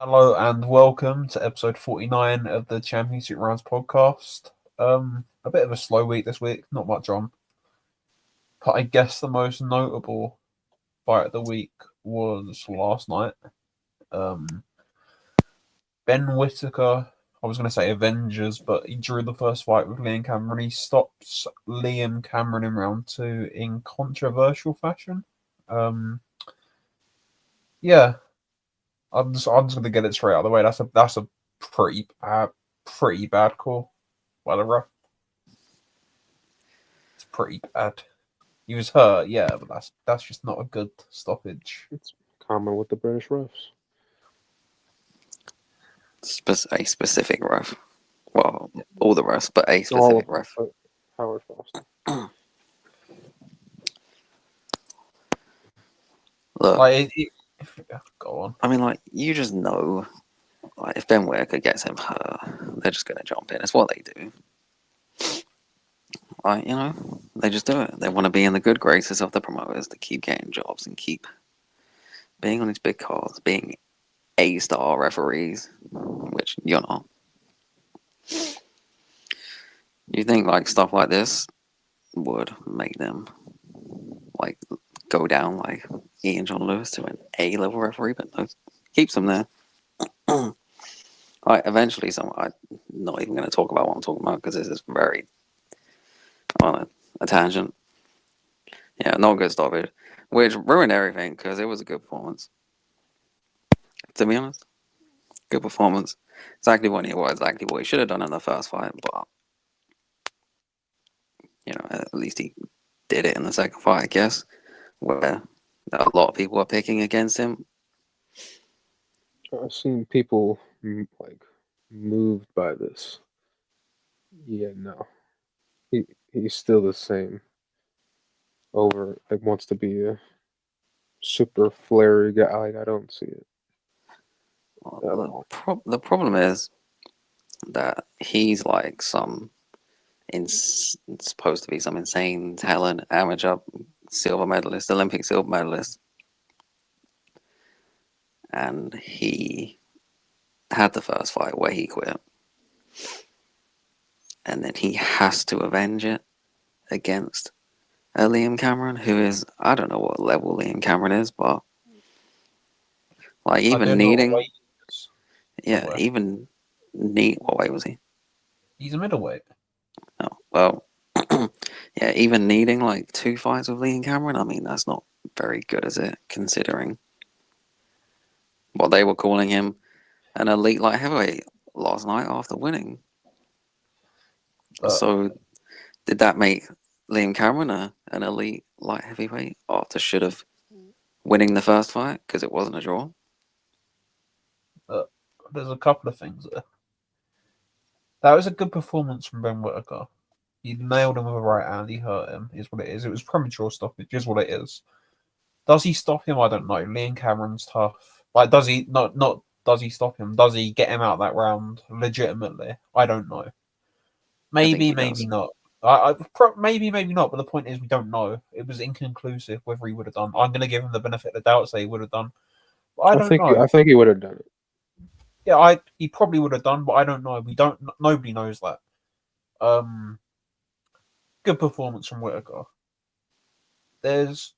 Hello and welcome to episode 49 of the Championship Rounds podcast. A bit of a slow week this week, not much on. But I guess the most notable fight of the week was last night. Benn Whittaker, I was going to say Avengers, but he drew the first fight with Liam Cameron. He stops Liam Cameron in round 2 in controversial fashion. Yeah, I'm just gonna get it straight out of the way. That's a pretty bad call by the ref. It's pretty bad. He was hurt, yeah, but that's just not a good stoppage. It's common with the British refs. A specific ref. Well, all the refs, but a All specific of them, ref. but Howard Foster. Look, Go on. I mean, you just know, if Ben Whittaker gets him hurt, they're just going to jump in. It's what they do. They just do it. They want to be in the good graces of the promoters to keep getting jobs and keep being on these big cards, being A-star referees, which you're not. You think, stuff like this would make them, go down like Ian John Lewis to an A-level referee, but no, keeps them there. Eventually, I'm not even going to talk about what I'm talking about because this is very on a tangent. Yeah, not good stoppage, which ruined everything because it was a good performance. To be honest, good performance. Exactly what he should have done in the first fight, but at least he did it in the second fight, I guess, where a lot of people are picking against him. I've seen people moved by this. Yeah, no, he's still the same. Wants to be a super flary guy. I don't see it. The problem is that he's supposed to be some insane talent, amateur silver medalist, Olympic silver medalist, and he had the first fight where he quit, and then he has to avenge it against Liam Cameron, who is, I don't know what level Liam Cameron is, but even needing, what weight was he? He's a middleweight. Oh, well, yeah, even needing 2 fights with Liam Cameron, I mean, that's not very good, is it? Considering what they were calling him, an elite light heavyweight last night after winning. So, did that make Liam Cameron an elite light heavyweight after should have winning the first fight because it wasn't a draw? There's a couple of things there. That was a good performance from Ben Whittaker. He nailed him with a right hand. He hurt him. Is what it is. It was premature stoppage. Is what it is. Does he stop him? I don't know. Liam Cameron's tough. Does he not? Does he stop him? Does he get him out that round legitimately? I don't know. Maybe not. Maybe not. But the point is, we don't know. It was inconclusive whether he would have done. I'm going to give him the benefit of the doubt, say he would have done. But I don't know. I think he would have done it. Yeah, he probably would have done, but I don't know. We don't. Nobody knows that. Good performance from Whittaker. There's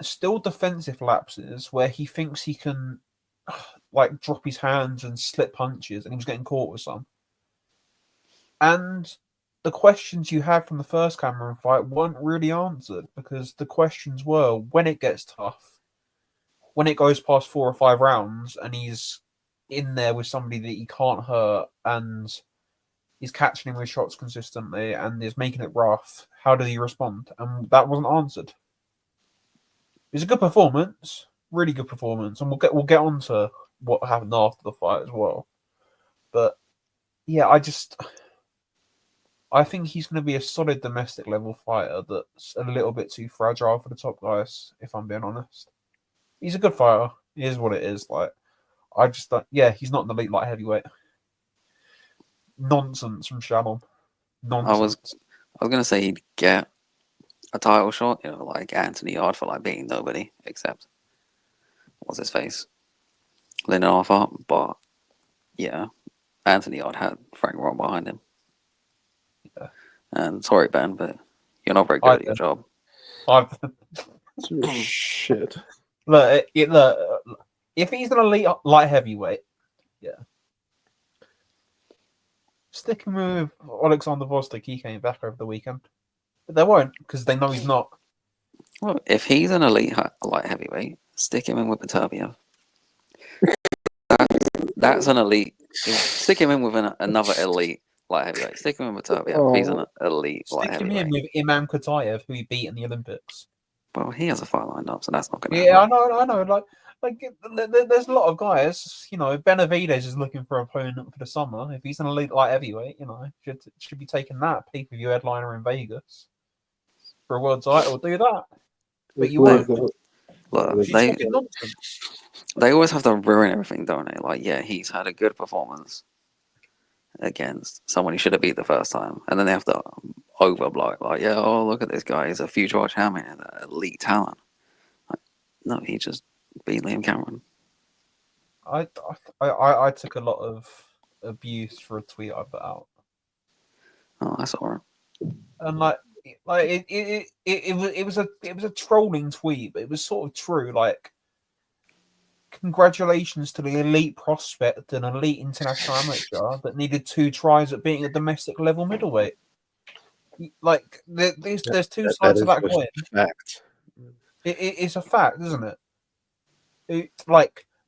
still defensive lapses where he thinks he can drop his hands and slip punches, and he was getting caught with some. And the questions you had from the first Cameron fight weren't really answered because the questions were when it gets tough, when it goes past 4 or 5 rounds, and he's in there with somebody that he can't hurt and he's catching him with shots consistently and is making it rough. How does he respond? And that wasn't answered. It was a good performance, really good performance, and we'll get on to what happened after the fight as well. But yeah, I think he's going to be a solid domestic level fighter that's a little bit too fragile for the top guys, if I'm being honest. He's a good fighter. It is what it is. I just don't. Yeah, he's not an elite light heavyweight. Nonsense from Shannon. Nonsense. I was gonna say he'd get a title shot, like Anthony Yard for being nobody except what's his face, Lindelof up, but yeah, Anthony Odd had Frank Ron behind him. Yeah. And sorry, Ben, but you're not very good at your job. Shit. Look, if he's an elite light heavyweight, yeah. Sticking with Alexander Vostok, he came back over the weekend. But they won't, because they know he's not. Well, if he's an elite light heavyweight, stick him in with Beterbiev. That's an elite. Stick him in with another elite light heavyweight. Stick him in with Beterbiev. If he's an elite light Stick him heavyweight. in with Imam Katayev, who he beat in the Olympics. Well, he has a fight lined up, so that's not going to Yeah, happen. I know. Like, there's a lot of guys. You know, Benavidez is looking for an opponent for the summer. If he's an elite light heavyweight, you know, should be taking that pay-per-view headliner in Vegas for a world title. Do that, but you won't. Look, She's talking nonsense. They always have to ruin everything, don't they? Like, yeah, he's had a good performance against someone he should have beat the first time, and then they have to overblow it. Like, yeah, oh, look at this guy. He's a future world champion, elite talent. Like, no, he just beat Liam Cameron. I took a lot of abuse for a tweet I put out. Oh, that's all right. And it was a trolling tweet, but it was sort of true. Like, congratulations to the elite prospect and elite international amateur that needed 2 tries at being a domestic level middleweight. Like, there's two sides to that coin. Fact. It's a fact, isn't it?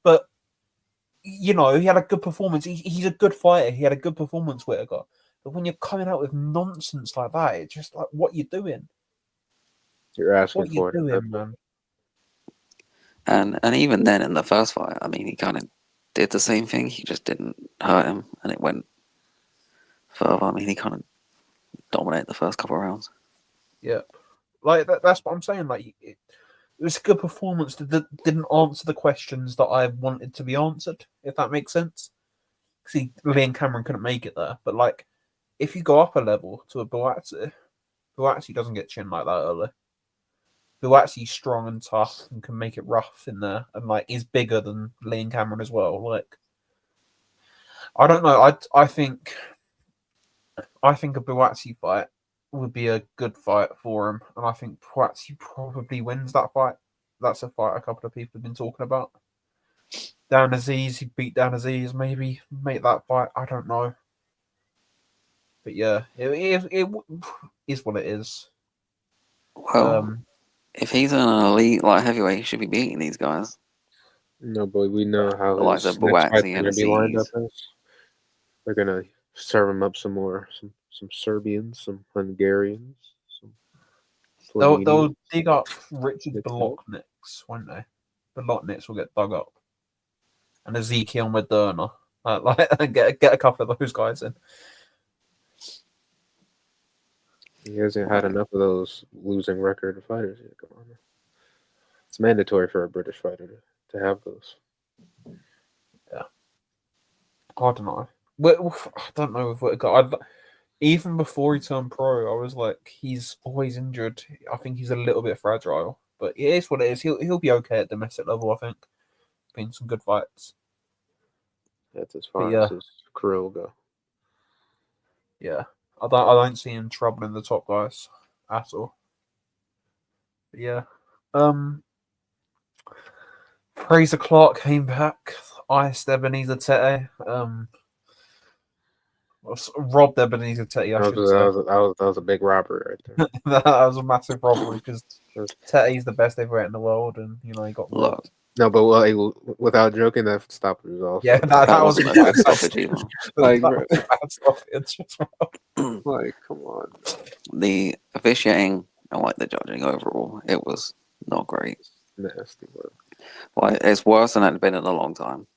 But you know, he had a good performance. He's a good fighter. He had a good performance, Whittaker. But when you're coming out with nonsense like that, it's just like, what you doing? You're asking What for you it. doing, man? And even then, in the first fight, I mean, he kind of did the same thing. He just didn't hurt him, and it went further. I mean, he kind of dominated the first couple of rounds. Yeah, like that's what I'm saying. Like, it was a good performance that didn't answer the questions that I wanted to be answered, if that makes sense. See, Liam Cameron couldn't make it there, but like, if you go up a level to a Buatsi doesn't get chinned like that early. Buatsi's strong and tough and can make it rough in there, and like is bigger than Liam Cameron as well. Like, I don't know. I think a Buatsi fight would be a good fight for him, and I think Buatsi probably wins that fight. That's a fight a couple of people have been talking about. Dan Aziz, he beat Dan Aziz, maybe make that fight. I don't know, but yeah, it is what it is. Well, if he's an elite light heavyweight, he should be beating these guys. No, but we know how Like his the next fights Buatsi are and going to be lined up Aziz. as. They're going to serve him up some more, some Serbians, some Hungarians, some They'll Slovenians. dig up Richard Mixed up. Bolotniks, won't they? Bolotniks will get dug up, and Ezekiel Moderna. Get a couple of those guys in. He hasn't had enough of those losing record fighters yet. Come on. It's mandatory for a British fighter to have those. Yeah. I don't know. I don't know if Whittaker. Even before he turned pro, I was like, he's always injured. I think he's a little bit fragile, but it is what it is. He'll be okay at domestic level. I think. Been some good fights. That's as far yeah. as his career will go. Yeah, I don't see him troubling the top guys at all. But yeah, Fraser Clark came back, iced Ebenezer Tete. Robbed Ebenezer Tete, I should say. That was a big robbery right there. That was a massive robbery because Tete's the best heavyweight in the world, and you know he got robbed. No, but without joking, that stoppage was also. Yeah, that was a bad stoppage either. Like, bad stoppage. Like, come on. The officiating and like the judging overall, it was not great. Nasty work. Like, it's worse than it's been in a long time,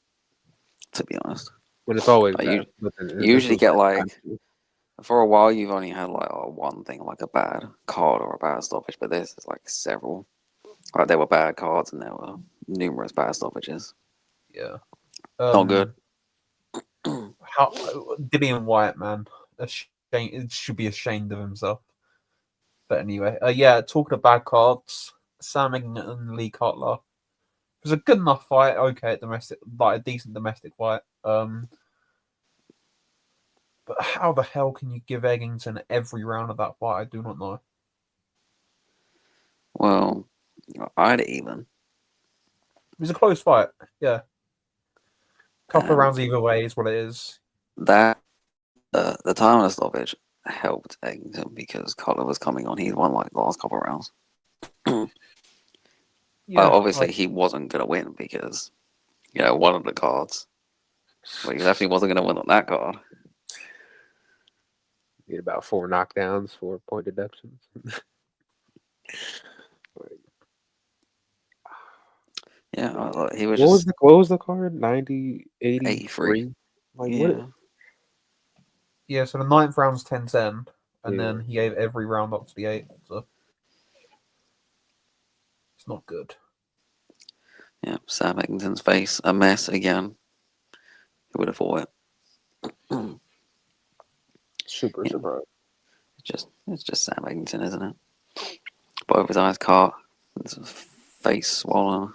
to be honest. When it's always Like, bad. You usually get like, for a while you've only had like one thing, like a bad card or a bad stoppage, but this is like several. Like, there were bad cards and there were numerous bad stoppages. Yeah. Not good. Dillian White, man, it should be ashamed of himself. But anyway, yeah, talking of bad cards, Sam Ignan and Lee Cutler It was a good enough fight. Okay, domestic, like a decent domestic fight. But how the hell can you give Eggington every round of that fight? I do not know. Well, I'd even. It was a close fight. Yeah, couple of And rounds either way is what it is. that the time of the stoppage helped Eggington because Conor was coming on. He'd won like the last couple of rounds. Yeah, Obviously, he wasn't going to win because, one of the cards. But he definitely wasn't going to win on that card. Need about 4 knockdowns, 4 point deductions. Yeah, he was What was the card? 90, 83? 83. Like, Yeah. Yeah, so the 9th round's 10-10, and Yeah. then he gave every round up to the 8th. So it's not good. Yeah, Sam Eggington's face, a mess again. Who would have thought it? Super Yeah. surprised. It's just Sam Eggington, isn't it? Both his eyes caught, his face swollen.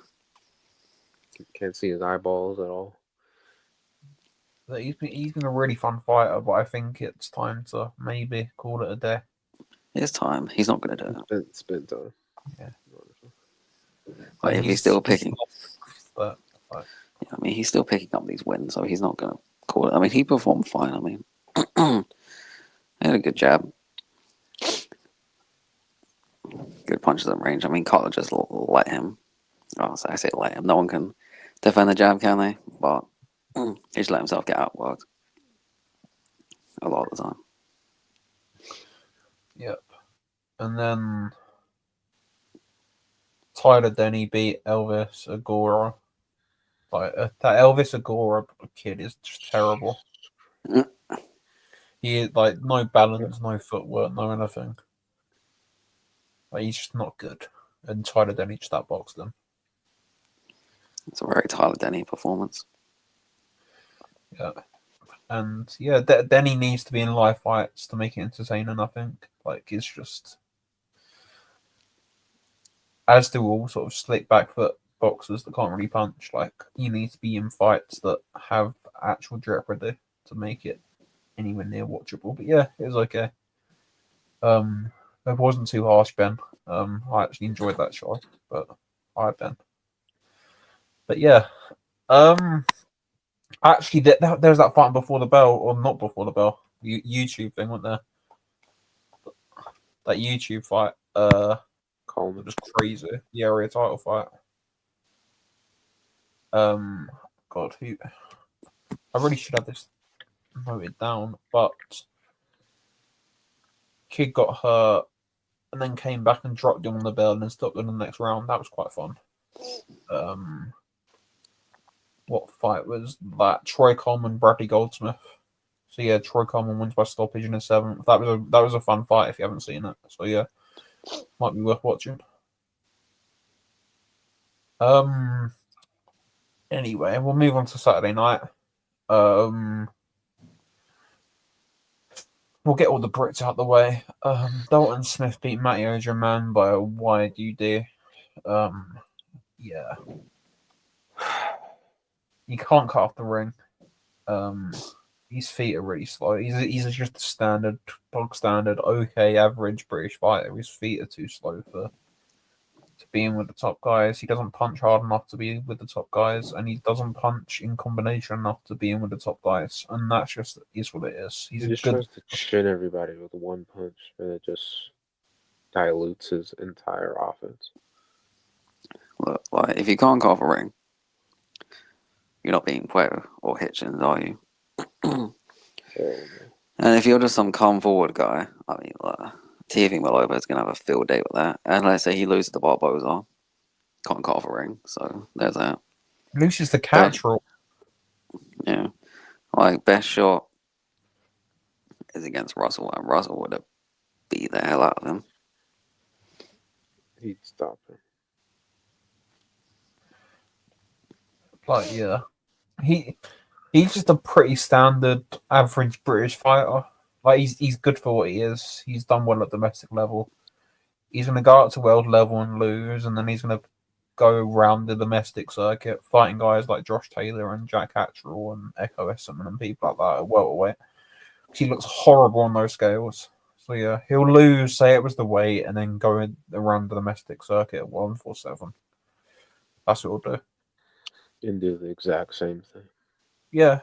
Can't see his eyeballs at all. He's been a really fun fighter, but I think it's time to maybe call it a day. It's time. He's not going to do it. It's been time. Yeah. Like, if he's still picking, But yeah, I mean, he's still picking up these wins, so he's not going to call it. I mean, he performed fine. I mean, he had a good jab, good punches at range. I mean, Conor just let him. Oh, so I say let him. No one can defend the jab, can they? But he just let himself get outworked a lot of the time. yep. And then Tyler Denny beat Elvis Agora. Like that Elvis Agora kid is just terrible. He is like no balance, no footwork, no anything. Like he's just not good. And Tyler Denny just outboxed him. It's a very Tyler Denny performance. Yeah. And yeah, Denny needs to be in live fights to make it entertaining, I think. Like it's just as do all sort of slick back foot boxers that can't really punch. Like you need to be in fights that have actual jeopardy to make it anywhere near watchable. But yeah, it was okay. It wasn't too harsh, Ben. I actually enjoyed that show, but I Ben. But yeah, actually, there's that fight before the bell, or not before the bell. YouTube thing, wasn't there? That YouTube fight. Coleman. It was crazy. The area title fight. God, who? I really should have this noted down, but kid got hurt and then came back and dropped him on the bell and then stopped him in the next round. That was quite fun. What fight was that? Troy Coleman, Bradley Goldsmith. So yeah, Troy Coleman wins by stoppage in the 7th. That was a fun fight if you haven't seen it. So yeah, might be worth watching. Anyway, we'll move on to Saturday night. We'll get all the Brits out the way. Dalton Smith beat Matty Ogerman by a wide UD. Yeah. You can't cut off the ring. His feet are really slow. He's just a standard, bog standard, okay, average British fighter. His feet are too slow to be in with the top guys. He doesn't punch hard enough to be with the top guys, and he doesn't punch in combination enough to be in with the top guys. And that's just is what it is. He just tries to chin everybody with one punch, and it just dilutes his entire offense. Look, like if you can't go off a ring, you're not being Puerto or Hitchens, are you? And if you're just some calm forward guy, I mean, Teething Malova is going to have a field day with that. And let's say he loses to Barboza, can't cut off a ring, so there's that. Loses the catch rule. Yeah. Like, best shot is against Russell, and Russell would have beat the hell out of him. He'd stop him. Like, yeah. He's just a pretty standard, average British fighter. Like he's good for what he is. He's done well at domestic level. He's going to go up to world level and lose, and then he's going to go around the domestic circuit, fighting guys like Josh Taylor and Jack Hatchell and Echo Esserman and people like that at welterweight. He looks horrible on those scales. So yeah, he'll lose, say it was the weight, and then go around the domestic circuit at 147. That's what he'll do. And do the exact same thing. Yeah,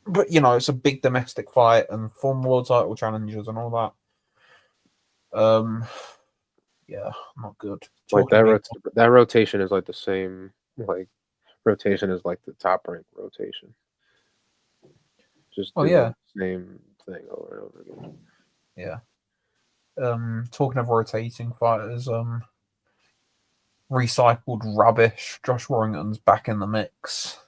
but you know, it's a big domestic fight and former world title challenges and all that. Yeah, not good. Like that rotation is like the same like rotation as like the top rank rotation. Just doing the same thing over and over again. Yeah. Talking of rotating fighters, recycled rubbish. Josh Warrington's back in the mix.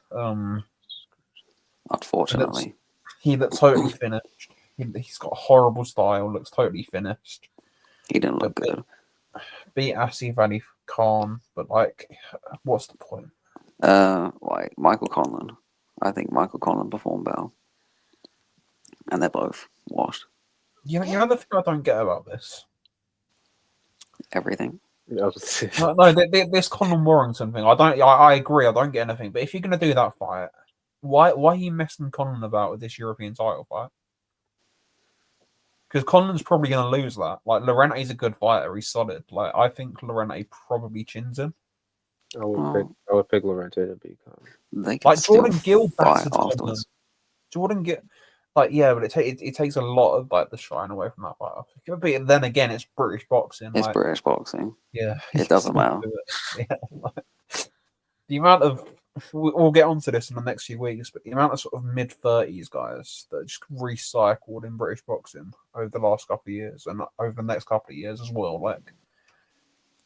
Unfortunately, he looks totally finished. He's got a horrible style. Looks totally finished. He didn't look good. Beat Asif Ali Khan, but like, what's the point? Like Michael Conlon. I think Michael Conlon performed well, and they're both washed. You know the thing I don't get about this. Everything. No, this Conor Warrington thing. I agree. I don't get anything. But if you're gonna do that fight, why are you messing Conor about with this European title fight? Because Conlon's probably gonna lose that. Like Llorente's a good fighter. He's solid. Like I think Llorente probably chins him. I would pick Llorente to beat Conor. Like Jordan Gill fight afterwards. Jordan Gill. Like yeah, but it takes a lot of like the shine away from that fight. But then again, it's British boxing. It's British boxing. Yeah, it doesn't matter. Yeah, the amount of we'll get onto this in the next few weeks, but the amount of sort of mid-30s guys that are just recycled in British boxing over the last couple of years and over the next couple of years as well. Like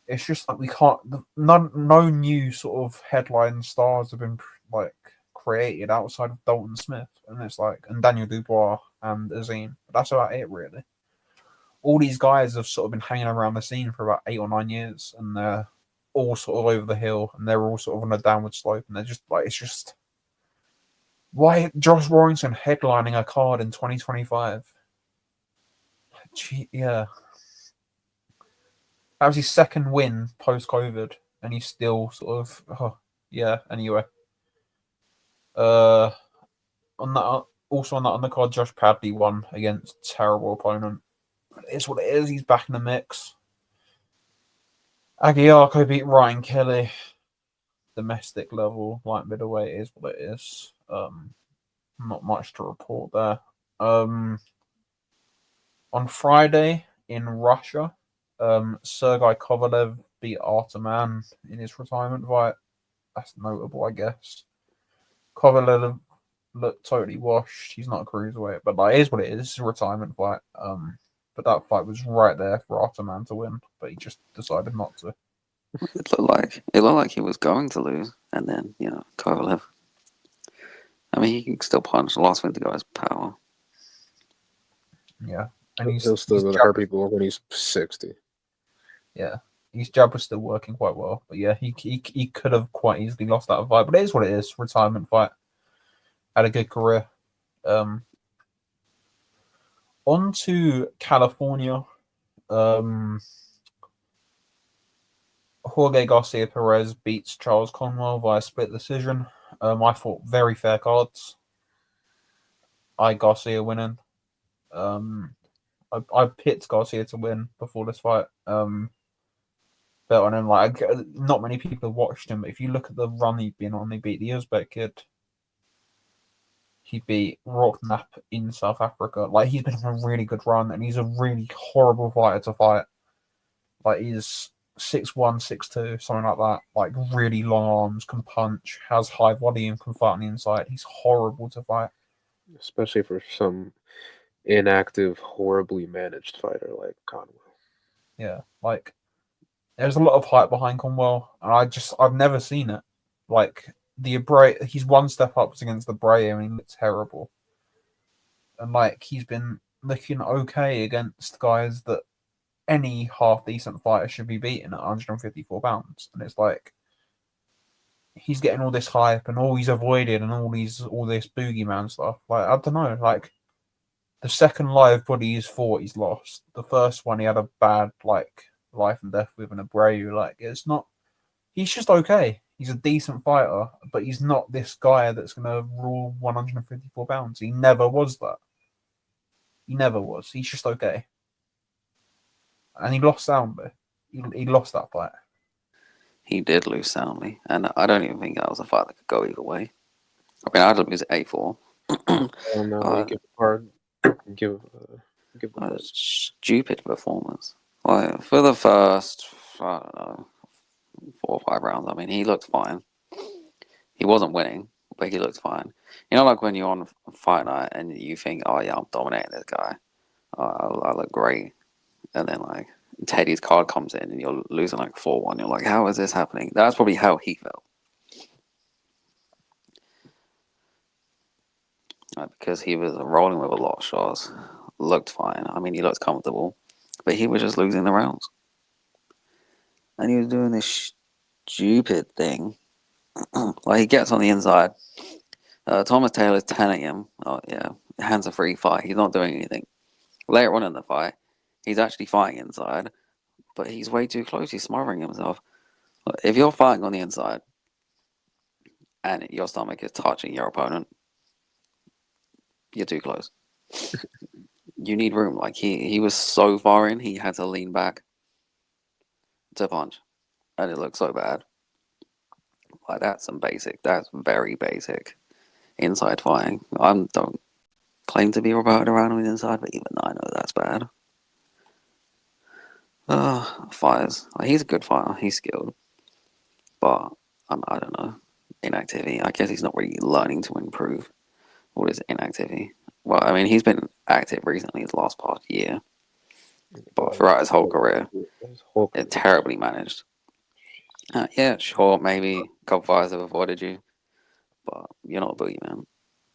it's just like we can't. No new sort of headline stars have been like created outside of Dalton Smith, and it's like and Daniel Dubois and Azim. But that's about it, really. All these guys have sort of been hanging around the scene for about 8 or 9 years, and they're all sort of over the hill, and they're all sort of on a downward slope, and they're just like it's just why Josh Warrington headlining a card in 2025? Yeah, that was his second win post-COVID, and he's still sort of Anyway. On that undercard, Josh Padley won against a terrible opponent. It's what it is. He's back in the mix. Aguiarco beat Ryan Kelly. Domestic level, light middleweight is what it is. Not much to report there. On Friday in Russia, Sergey Kovalev beat Arteman in his retirement fight. That's notable, I guess. Kovalev looked totally washed. He's not a cruiserweight, but like, it is what it is. It's a retirement fight. But that fight was right there for Arteman to win, but he just decided not to. It looked like he was going to lose, and then Kovalev. I mean, he can still punch. The last thing to go is power. Yeah, and he'll still going to hurt people when he's 60. Yeah, his jab was still working quite well, but yeah, he could have quite easily lost that fight. But it is what it is. Retirement fight. Had a good career. On to California. Jorge Garcia Perez beats Charles Conwell via split decision. I thought very fair cards. Garcia winning. I picked Garcia to win before this fight. Bet on him. Like not many people have watched him, but if you look at the run he's been on, he beat the Uzbek kid. He beat Rocknap in South Africa. Like he's been on a really good run, and he's a really horrible fighter to fight. Like he's 6'1", 6'2", something like that. Like really long arms, can punch, has high volume, can fight on the inside. He's horrible to fight, especially for some inactive, horribly managed fighter like Conwell. Yeah, like there's a lot of hype behind Conwell, and I've never seen it. Like he's one step up against the Bray, and he looks terrible. And like he's been looking okay against guys that any half decent fighter should be beating at 154 pounds, and it's like he's getting all this hype and all he's avoided and all this boogeyman stuff. Like I don't know, like the second live body he's fought, he's lost. The first one he had a bad like life and death with an Abreu. Like it's not He's just okay. He's a decent fighter, but he's not this guy that's going to rule 154 pounds. He never was that. He never was. He's just okay. And he lost soundly. He lost that fight. He did lose soundly, and I don't even think that was a fight that could go either way. I mean, I'd lose 8-4. Oh no, you give a card. Give a stupid performance. Like for the first, I don't know, 4 or 5 rounds. I mean, he looked fine. He wasn't winning, but he looked fine. You know, like when you're on fight night and you think, "Oh yeah, I'm dominating this guy. I look great," and then like Teddy's card comes in and you're losing like 4-1. You're like, "How is this happening?" That's probably how he felt. Because he was rolling with a lot of shots, looked fine. I mean, he looked comfortable, but he was just losing the rounds. And he was doing this stupid thing. Like, he gets on the inside. Thomas Taylor's telling him, oh, yeah, hands are free fight. He's not doing anything. Later on in the fight, he's actually fighting inside, but he's way too close. He's smothering himself. If you're fighting on the inside and your stomach is touching your opponent, you're too close. You need room. Like he was so far in, he had to lean back to punch, and it looked so bad. Like that's very basic inside fighting. I don't claim to be Roberto around on the inside, but even I know that's bad. Fighters. Like, he's a good fighter. He's skilled, but I don't know. Inactivity. I guess he's not really learning to improve. What is inactivity? Well, I mean, he's been active recently, his last past year. But throughout his whole career, it's terribly managed. Yeah, sure, maybe a couple fighters have avoided you, but you're not a boogeyman.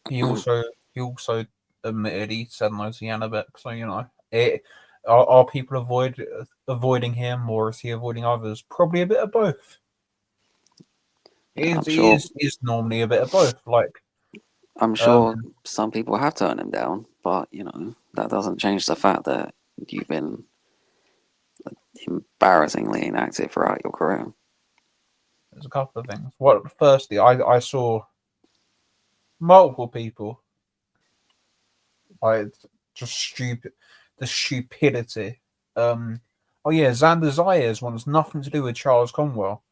He also admitted he said no to Yanabek, so you know are people avoiding him, or is he avoiding others? Probably a bit of both. Yeah, It is normally a bit of both. Like I'm sure some people have turned him down, but you know that doesn't change the fact that you've been embarrassingly inactive throughout your career. There's a couple of things. Well, firstly, I saw multiple people like just stupid, the stupidity. Oh yeah, Xander Zayas wants nothing to do with Charles Conwell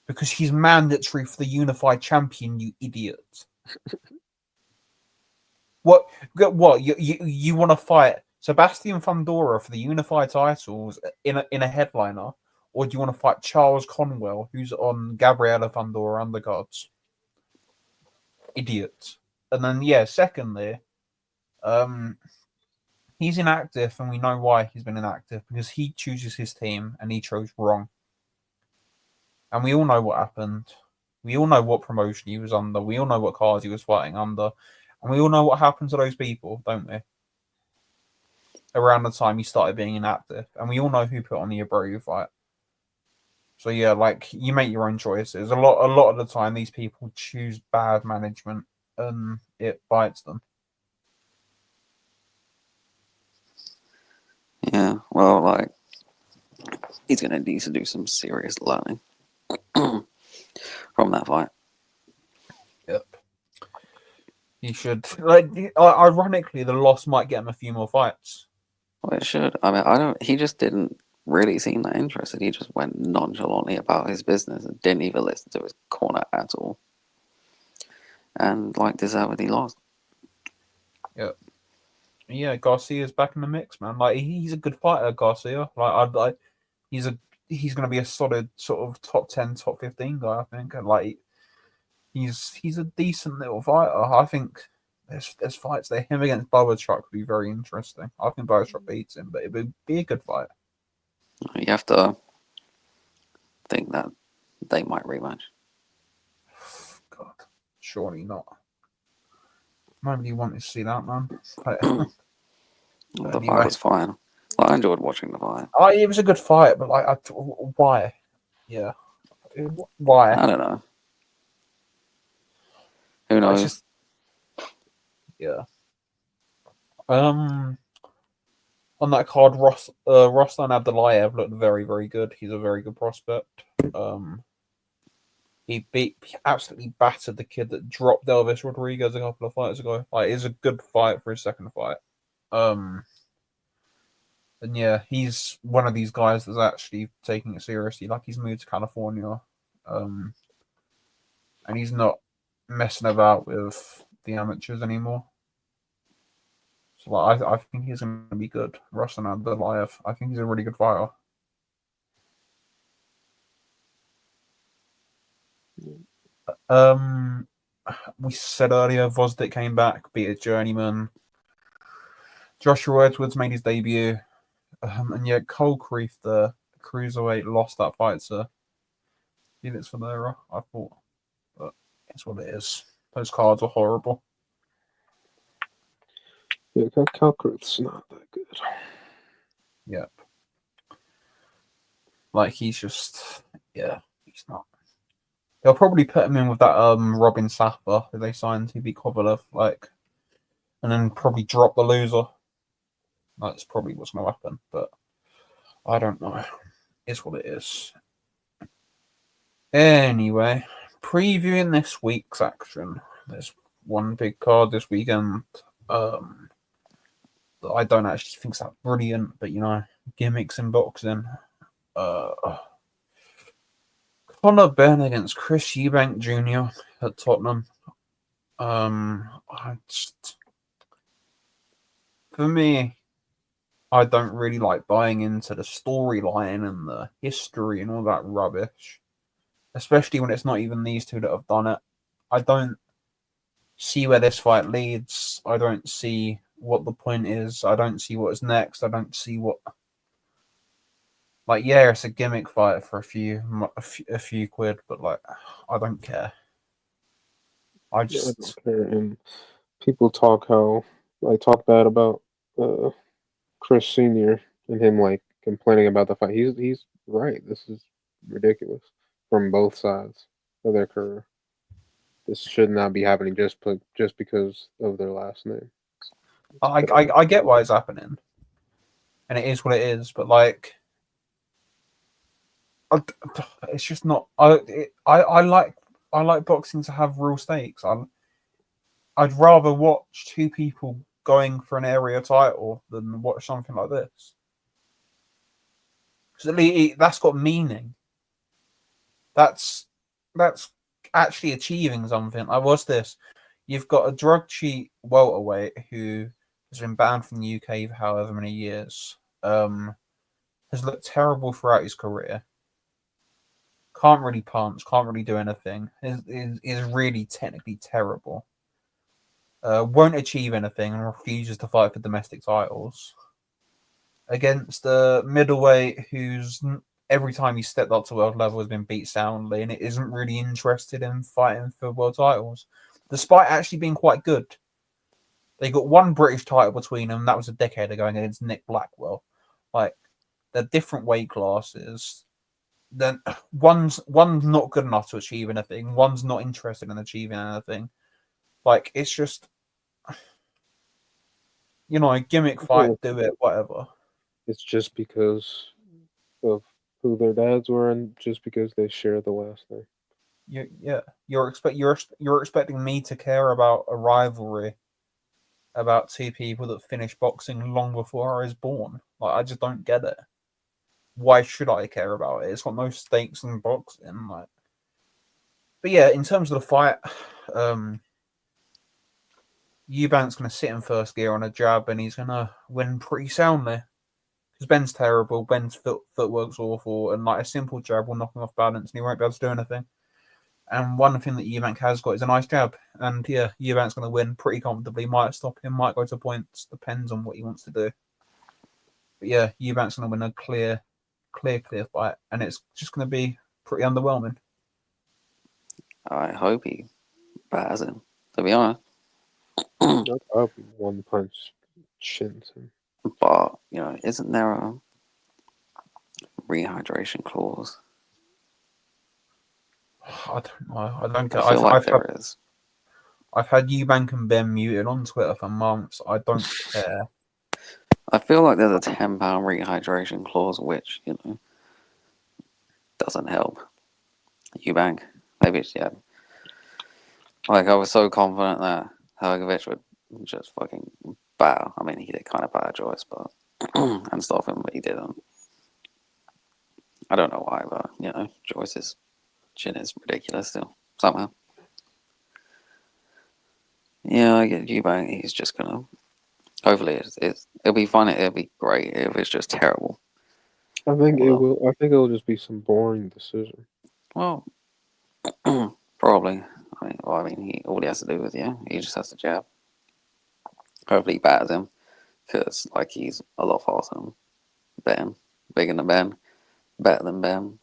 because he's mandatory for the unified champion. You idiot! What? You want to fight Sebastian Fundora for the unified titles in a headliner, or do you want to fight Charles Conwell, who's on Gabriela Fundora undercards? Idiot. And then secondly, he's inactive, and we know why he's been inactive because he chooses his team and he chose wrong. And we all know what happened. We all know what promotion he was under. We all know what cards he was fighting under. And we all know what happened to those people, don't we? Around the time he started being inactive. And we all know who put on the Abreu fight. So yeah, like you make your own choices. A lot of the time these people choose bad management and it bites them. Yeah, well, like he's gonna need to do some serious learning from that fight. Yep. He should. Like, ironically, the loss might get him a few more fights. Well, it should. I mean, he just didn't really seem that interested. He just went nonchalantly about his business and didn't even listen to his corner at all. And like deservedly lost. Yep. Yeah, Garcia's back in the mix, man. Like he's a good fighter, Garcia. He's going to be a solid sort of top 10, top 15 guy, I think. And like he's a decent little fighter. I think there's fights there. Him against Bubba Truck would be very interesting. I think Bubba Truck beats him, but it would be a good fight. You have to think that they might rematch. God, surely not. Nobody wanted to see that, man. The Anyway. fight was fine. Like, I enjoyed watching the fight. It was a good fight, but like, why? Yeah, why? I don't know. Who knows? Yeah. On that card, Ruslan Abdullayev looked very, very good. He's a very good prospect. He absolutely battered the kid that dropped Elvis Rodriguez a couple of fights ago. Like, it's a good fight for his second fight. And yeah, he's one of these guys that's actually taking it seriously. Like, he's moved to California, and he's not messing about with the amateurs anymore. So, like, I think he's going to be good. Ruslan Abdullayev, I think he's a really good fighter. We said earlier, Vosdick came back, beat a journeyman. Joshua Edwards made his debut. And yeah, Cole Creef, the cruiserweight, lost that fight to Felix Valera, I thought. But it's what it is. Those cards are horrible. Yeah, Cole Creef's not that good. Yep. Like, he's just, yeah, he's not. They'll probably put him in with that Robin Sapper who they signed to beat Kovalev, like, and then probably drop the loser. That's probably what's going to happen, but I don't know. It's what it is. Anyway, previewing this week's action. There's one big card this weekend that I don't actually think is that brilliant, but, you know, gimmicks in boxing. Conor Benn against Chris Eubank Jr. at Tottenham. For me, I don't really like buying into the storyline and the history and all that rubbish, especially when it's not even these two that have done it. I don't see where this fight leads. I don't see what the point is. I don't see what's next. I don't see what. Like, yeah, it's a gimmick fight for a few quid, but, like, I don't care. I don't care. And people talk bad about Chris Sr. and him, like, complaining about the fight. He's right. This is ridiculous from both sides of their career. This should not be happening just because of their last name. I get why it's happening, and it is what it is. But, like, it's just not. I like boxing to have real stakes. I'd rather watch two people going for an area title than watch something like this. Because that's got meaning. That's actually achieving something. What's this? You've got a drug cheat welterweight who has been banned from the UK for however many years. Has looked terrible throughout his career. Can't really punch. Can't really do anything. Is really technically terrible. Won't achieve anything and refuses to fight for domestic titles. Against a middleweight who's every time he stepped up to world level has been beat soundly and it isn't really interested in fighting for world titles, despite actually being quite good. They got one British title between them. That was a decade ago against Nick Blackwell. Like, they're different weight classes. Then one's not good enough to achieve anything. One's not interested in achieving anything. Like, it's just, you know, a gimmick fight, do it, whatever. It's just because of who their dads were and just because they share the last name. You're expecting me to care about a rivalry about two people that finished boxing long before I was born. Like, I just don't get it. Why should I care about it? It's got no stakes in boxing. Like, but yeah, in terms of the fight, Eubank's going to sit in first gear on a jab and he's going to win pretty soundly. Because Benn's terrible, Benn's footwork's awful, and, like, a simple jab will knock him off balance and he won't be able to do anything. And one thing that Eubank has got is a nice jab. And yeah, Eubank's going to win pretty comfortably. Might stop him, might go to points. Depends on what he wants to do. But yeah, Eubank's going to win a clear fight. And it's just going to be pretty underwhelming. I hope he batters him, to be honest. I hope he one punch shins him. But, you know, isn't there a rehydration clause? I don't know. I don't care. I feel like there is. I've had Eubank and Ben muted on Twitter for months. I don't care. I feel like there's a £10 rehydration clause, which, you know, doesn't help. Eubank, maybe it's, yeah. Like, I was so confident that Hergovic would just fucking bow. I mean, he did kind of bow Joyce, but and stop him, but he didn't. I don't know why, but you know, Joyce's chin is ridiculous still somehow. Yeah, I get Eubank. He's just gonna. Hopefully, it'll be fun. It'll be great if it's just terrible. I think it Well, will. I think it'll just be some boring decision. well, probably. I mean, all he has to do is he just has to jab. Hopefully, he batters him because like he's a lot faster than Ben, bigger than Ben, better than Ben,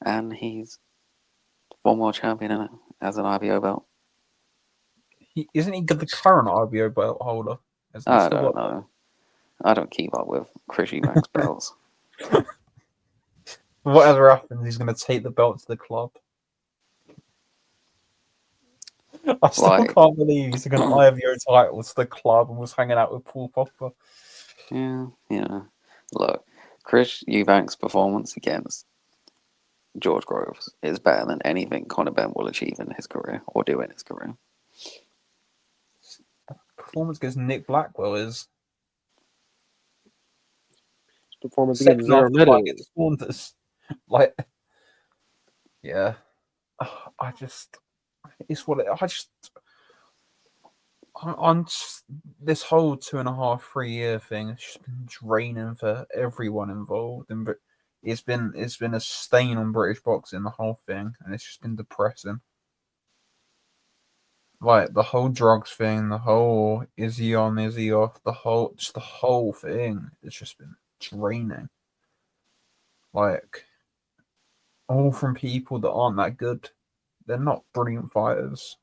and he's former champion in it as an IBO belt. Isn't he the current IBO belt holder? Isn't he I still don't got know. I don't keep up with Chris Eubank's belts. Whatever happens, he's going to take the belt to the club. I still can't believe he's going to IBO title to the club and was hanging out with Paul Popper. Yeah. Look, Chris Eubank's performance against George Groves is better than anything Conor Benn will achieve in his career or do in his career. Performance against Nick Blackwell is Performance against Zara Saunders. Like, yeah, I just, it's what I'm just, this whole 2.5, 3 year thing has just been draining for everyone involved, and it's been a stain on British boxing, the whole thing, and it's just been depressing. Like the whole drugs thing, the whole is he on, is he off, the whole thing, it's just been draining. Like, all from people that aren't that good. They're not brilliant fighters.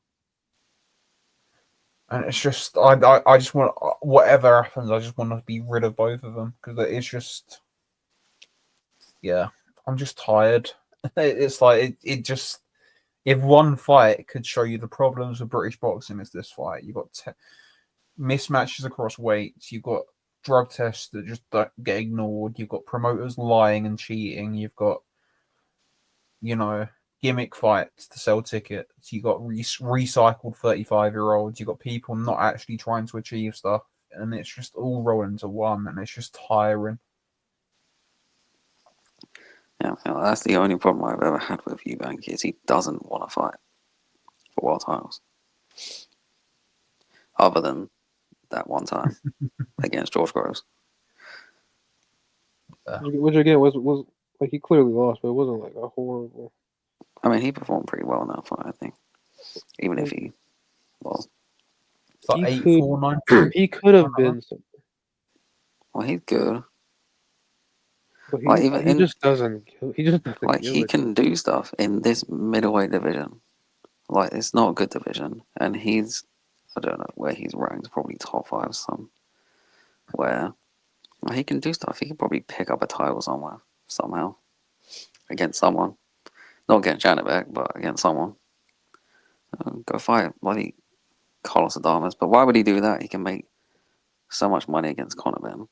And it's just, I just want, whatever happens, I just want to be rid of both of them. Because it's just, yeah, I'm just tired. It's like, it just, if one fight could show you the problems of British boxing, it's this fight. You've got mismatches across weights. You've got drug tests that just don't get ignored. You've got promoters lying and cheating. You've got, gimmick fights to sell tickets. You got recycled 35-year-olds. You got people not actually trying to achieve stuff, and it's just all rolled into one, and it's just tiring. Yeah, that's the only problem I've ever had with Eubank is he doesn't want to fight for world titles. Other than that one time against George Groves. Which again was like he clearly lost, but it wasn't like a horrible. I mean, he performed pretty well in that fight, I think. Even if he lost. It's like 8-4, 9. He could have been something. Well, he's good. But he just doesn't. He just doesn't. Like he can do stuff in this middleweight division. Like it's not a good division, and I don't know where he's ranked, probably top 5 somewhere. He can do stuff. He can probably pick up a title somewhere somehow against someone. Not against Janibek, but against someone. Go fight bloody Carlos Adames. But why would he do that? He can make so much money against Conor Benn.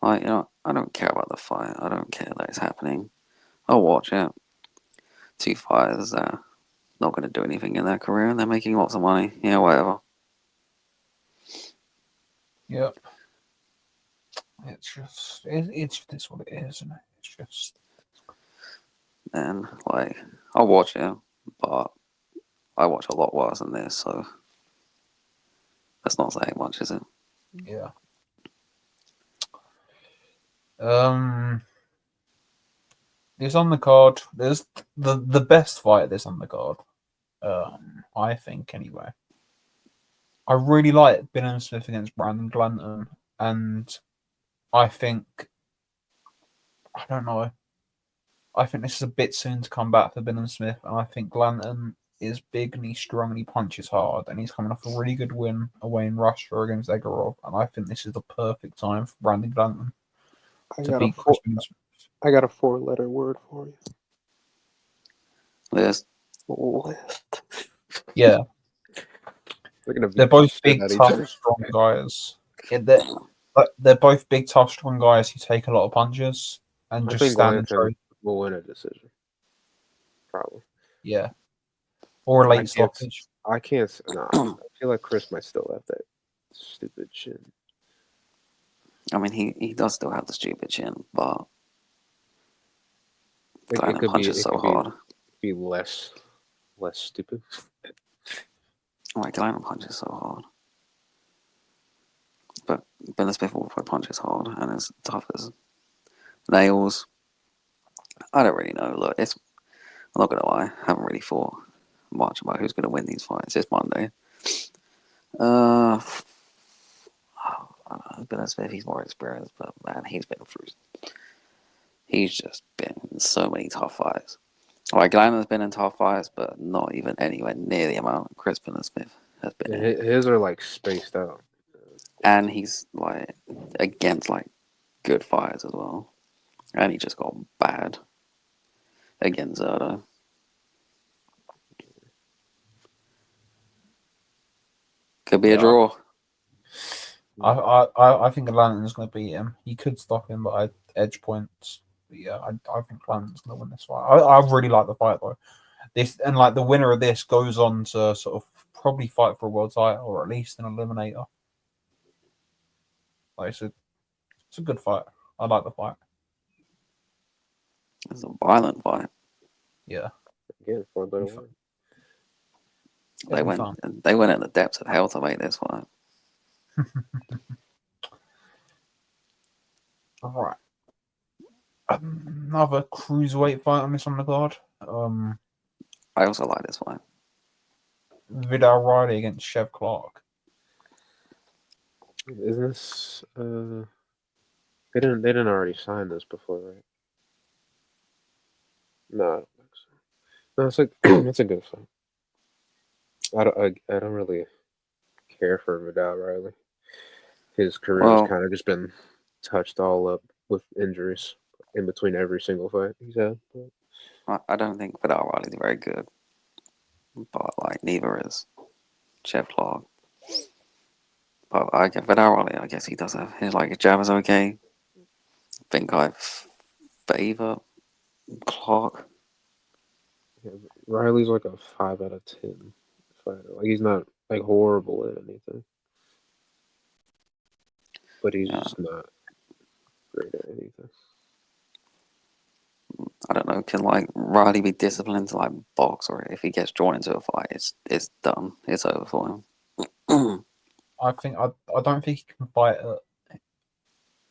Like, I don't care about the fight. I don't care that it's happening. I'll watch it. 2 fighters that are not going to do anything in their career, and they're making lots of money. Yeah, whatever. Yep. It's just, it's what it is, isn't it? It's just. And, like, I'll watch it, but I watch a lot worse than this, so that's not saying much, is it? Yeah. It's on the card. There's the best fight that's on the card. I think anyway. I really like Benn Smith against Brandon Glanton, and I think I don't know. I think this is a bit soon to come back for Benn Smith, and I think Glanton is big and he's strong and he punches hard, and he's coming off a really good win away in Russia against Egorov, and I think this is the perfect time for Brandon Glanton to beat Chris Benn Smith. I got a 4-letter word for you. List. Yeah. They're both big, tough, strong guys. Yeah, they're both big, tough, strong guys who take a lot of punches and just stand and throw. Will win a decision. probably. Yeah. Or a I late can't. stoppage. I can't. Nah, I feel like Chris might still have that stupid chin. I mean, he does still have the stupid chin, but It could be. punches It so could hard. be less stupid. Like Glenn punches so hard, but Ben Smith also punches hard and is tough as nails. I don't really know. Look, I'm not gonna lie. I haven't really thought much about who's gonna win these fights. It's Monday. I don't know. Ben Smith, he's more experienced, but man, he's just been in so many tough fights. Like Glenn has been in tough fights, but not even anywhere near the amount Chris Ben Smith has been in. His are like spaced out. And he's like against like good fighters as well. And he just got bad against Zerdo. Could be a draw. I think Atlanta's going to beat him. He could stop him by edge points. But yeah, I think Atlanta's going to win this fight. I really like the fight though. This and like the winner of this goes on to sort of probably fight for a world title or at least an eliminator. Like it's a good fight. I like the fight. It's a violent fight. Yeah. Again, for a better win. They went in the depths of hell to make this fight. All right. Another cruiserweight fight on this on the card. I also like this fight. Vidal Riley against Chev Clark. Isn't this? They didn't already sign this before, right? No, I don't think so. No, it's like it's a good fight. I don't really care for Vidal Riley. His career has kind of just been touched all up with injuries in between every single fight he's had. I don't think Vidal Riley's very good, but like neither is Chev Clark. But I get Vidal Riley. I guess he does have his his jab is okay. I think I favor Clark. Yeah, Riley's like a 5 out of 10 fighter. Like he's not like horrible at anything, but he's just not great at anything. I don't know. Can like Riley be disciplined to like box, or if he gets drawn into a fight, it's done. It's over for him. I don't think he can fight at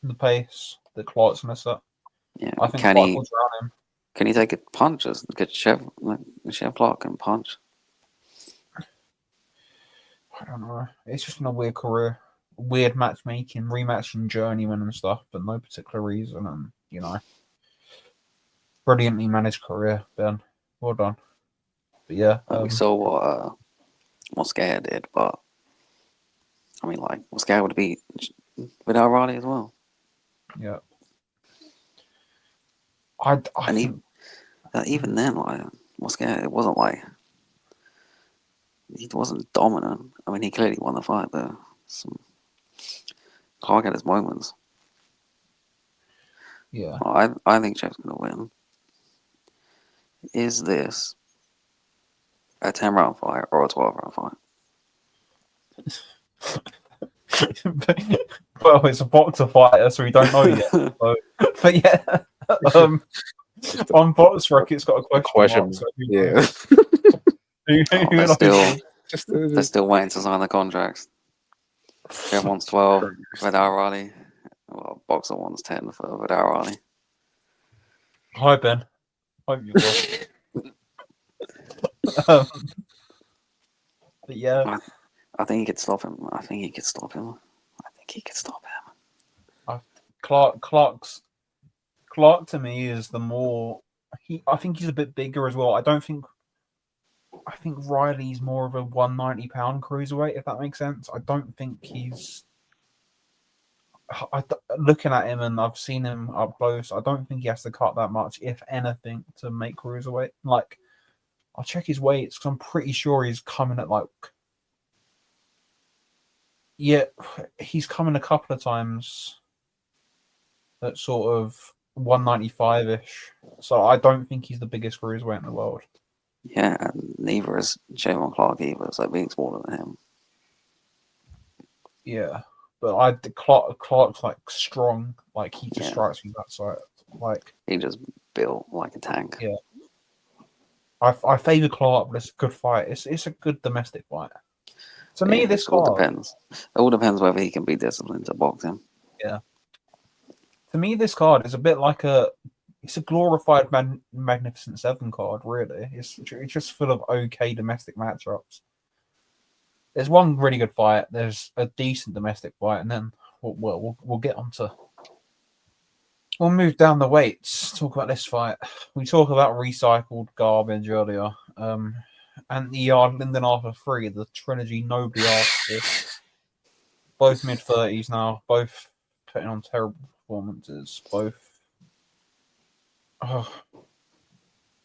the pace that Clark's gonna set. Yeah, I think Clark will drown him. Can he take punches? Get Chev Clark can punch. I don't know. It's just been a weird career, weird matchmaking, rematching journeyman and stuff, but no particular reason. And brilliantly managed career, Ben. Well done. But yeah, we saw what Moscaya did, but I mean, like Moscaya would beat Vidal Riley as well. Yeah. I think even then, like Moscaya, it wasn't like he wasn't dominant. I mean, he clearly won the fight, but Clark had his moments. Yeah. I think Chev's gonna win. Is this a 10-round fight or a 12-round fight? Well, it's a boxer fighter, so we don't know yet. So, but yeah, on BoxRec, it's got a question mark. So yeah. They're still waiting to sign the contracts. Chev wants 12, Vidal Riley. Well, Boxer wants 10 for Vidal Riley. Hi, Ben. Hope you well. But yeah, I think he could stop him. I think he could stop him. Clark to me is the more I think he's a bit bigger as well. I think Riley's more of a 190-pound cruiserweight, if that makes sense. I don't think he's. Looking at him, and I've seen him up close, I don't think he has to cut that much, if anything, to make cruiserweight. Like, I'll check his weights because I'm pretty sure he's coming at he's coming a couple of times at sort of 195 ish. So I don't think he's the biggest cruiserweight in the world. Yeah, and neither is Javon Clark either, so being smaller than him. Yeah, but Clark's like strong. Like he just strikes me that side. Like he just built like a tank. Yeah, I favour Clark, but it's a good fight. It's a good domestic fight. To me, this all card depends. It all depends whether he can be disciplined to boxing. Yeah. To me, this card is a bit like it's a glorified Magnificent Seven card. Really, it's just full of okay domestic matchups. There's one really good fight. There's a decent domestic fight, and then we'll get on to. We'll move down the weights. Talk about this fight. We talk about recycled garbage earlier. Anthony Yard, Lyndon Arthur 3, the trilogy nobody asked for. Both mid-30s now. Both putting on terrible performances. Both. Oh,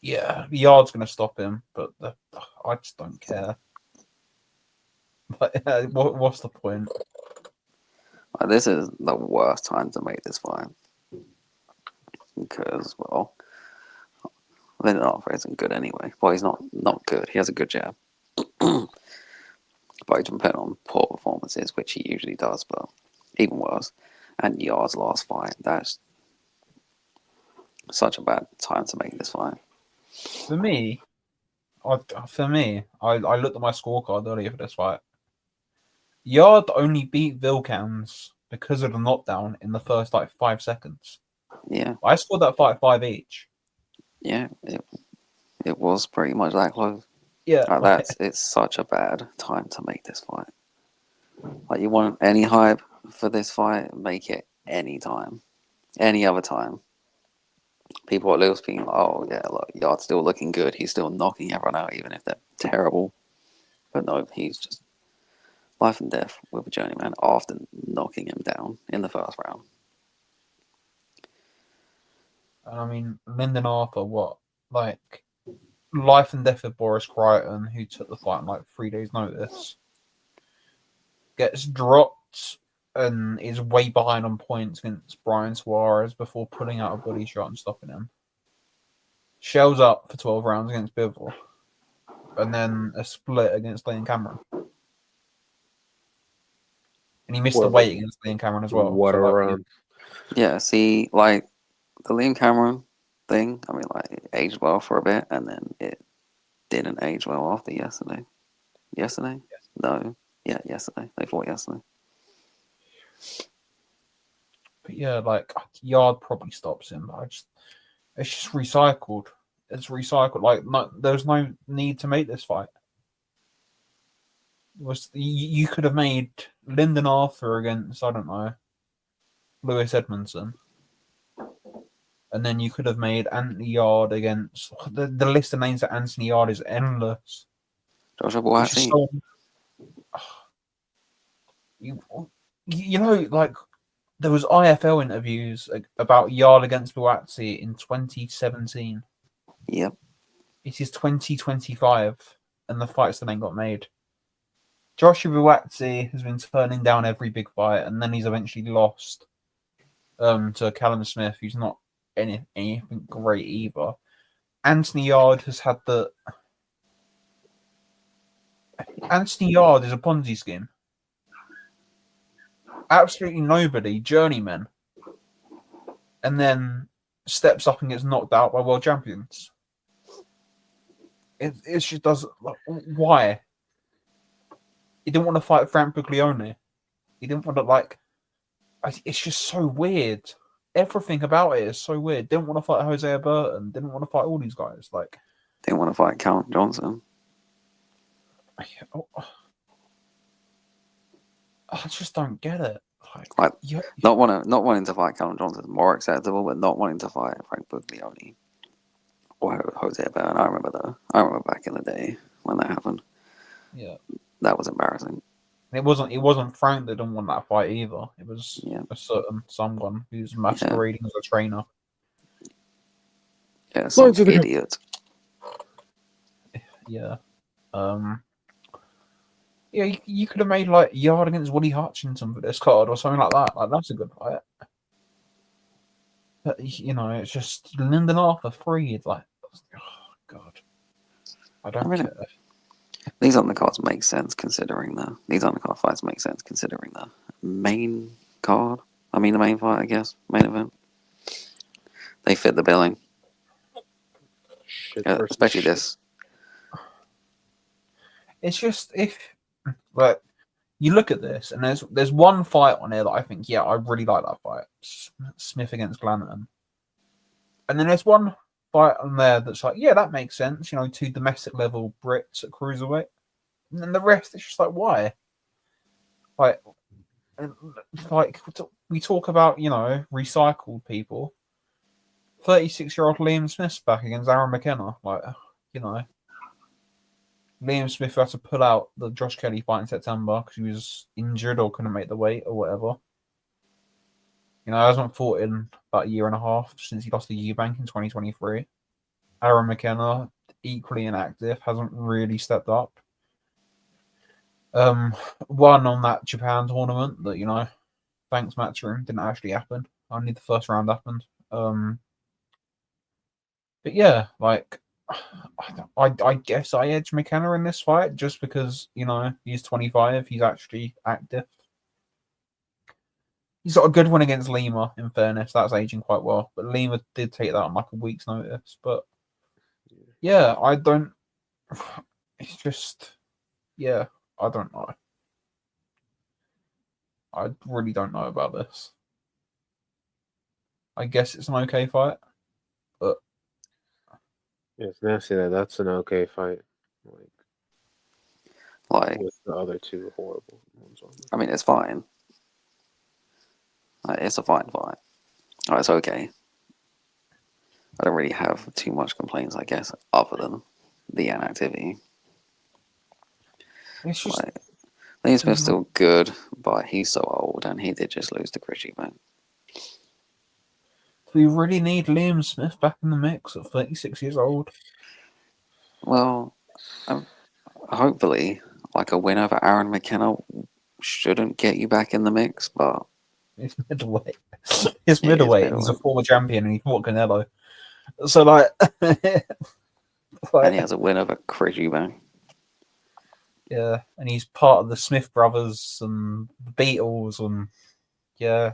yeah, Yard's going to stop him, but I just don't care. But, what's the point? This is the worst time to make this fight. Because, well, Lyndon Arthur isn't good anyway. Well, he's not good. He has a good jab. But he's been putting on poor performances, which he usually does, but even worse. And Yard's last fight, that's such a bad time to make this fight. For me, I looked at my scorecard earlier for this fight. Yard only beat Vilkans because of the knockdown in the first 5 seconds. Yeah. I scored that fight 5 each. Yeah, it was pretty much that close. Yeah. It's such a bad time to make this fight. Like, you want any hype for this fight, make it any time. Any other time. People at Lewis being like, oh yeah, look, Yard's still looking good. He's still knocking everyone out, even if they're terrible. But no, he's just life and death with a journeyman after knocking him down in the first round. I mean, Lyndon Arthur, life and death of Boris Crichton, who took the fight in 3 days' notice, gets dropped and is way behind on points against Brian Suarez before pulling out a body shot and stopping him. Shells up for 12 rounds against Bivol, and then a split against Liam Cameron. And he missed the weight against Liam Cameron as well. What a round. Yeah, see, like, the Liam Cameron thing, I mean, like, it aged well for a bit, and then it didn't age well after yesterday. Yesterday? Yes. No. Yeah, yesterday. They fought yesterday. But yeah, Yard probably stops him. It's just recycled. It's recycled. There's no need to make this fight. You could have made Lyndon Arthur against, I don't know, Lewis Edmondson. And then you could have made Anthony Yard against... The list of names that Anthony Yard is endless. Joshua Buatsi. There was IFL interviews about Yard against Buatsi in 2017. Yep. It is 2025, and the fight still ain't got made. Joshua Buatsi has been turning down every big fight, and then he's eventually lost to Callum Smith, who's not anything great either. Anthony Yard has had Anthony Yard is a Ponzi scheme. Absolutely nobody, journeyman, and then steps up and gets knocked out by world champions. It just does. Why? He didn't want to fight Frank Buglione. He didn't want to It's just so weird. Everything about it is so weird. Didn't want to fight Jose Burton. Didn't want to fight all these guys. Didn't want to fight Count Johnson. I just don't get it. Not wanting to fight Callum Johnson is more acceptable, but not wanting to fight Frank Buglione or Jose Burton. I remember back in the day when that happened. Yeah, that was embarrassing. It wasn't Frank that didn't want that fight either. It was a certain someone who's masquerading as a trainer. Yeah, some idiot. Yeah. Yeah, you could have made Yard against Woody Hutchinson for this card or something like that. That's a good fight. But you know, it's just Lyndon Arthur freed. Like, oh god, I don't mean, care. These undercards make sense considering these undercard fights make sense considering the main card. I mean, the main fight, I guess, main event. They fit the billing, Shit versus especially shit. this. It's just if like you look at this and there's one fight on here that I think, yeah, I really like that fight, Smith against Glanton, and then there's one fight on there that's like, yeah, that makes sense. You know, two domestic level Brits at cruiserweight, and then the rest it's just like, why? Like, we talk about, you know, recycled people. 36-year-old Liam Smith's back against Aaron McKenna. Like, you know, Liam Smith had to pull out the Josh Kelly fight in September because he was injured or couldn't make the weight or whatever. You know, hasn't fought in about a year and a half since he lost to Eubank in 2023. Aaron McKenna, equally inactive, hasn't really stepped up. Won on that Japan tournament that, you know, thanks Matchroom, didn't actually happen. Only the first round happened. But yeah, like, I guess I edge McKenna in this fight just because, you know, he's 25, he's actually active. He's got a good one against Lima, in fairness. That's aging quite well. But Lima did take that on like a week's notice. But yeah, I don't. It's just, yeah, I don't know. I really don't know about this. I guess it's an okay fight, but Yeah, it's nasty that's an okay fight. Like, with the other two horrible ones on I mean, it's fine. It's a fine fight. It's okay. I don't really have too much complaints, I guess, other than the inactivity. it's just. Like, Liam Smith's still good, but he's so old, and he did just lose to Chris Eubank. Do we really need Liam Smith back in the mix at 36 years old? Well, hopefully, like a win over Aaron McKenna shouldn't get you back in the mix, but It's middleweight. It's it is middleweight. He's a middleweight. former champion and he fought Canelo. So like, And he has a win over Chris Eubank. yeah, and he's part of the Smith brothers and the Beatles and yeah.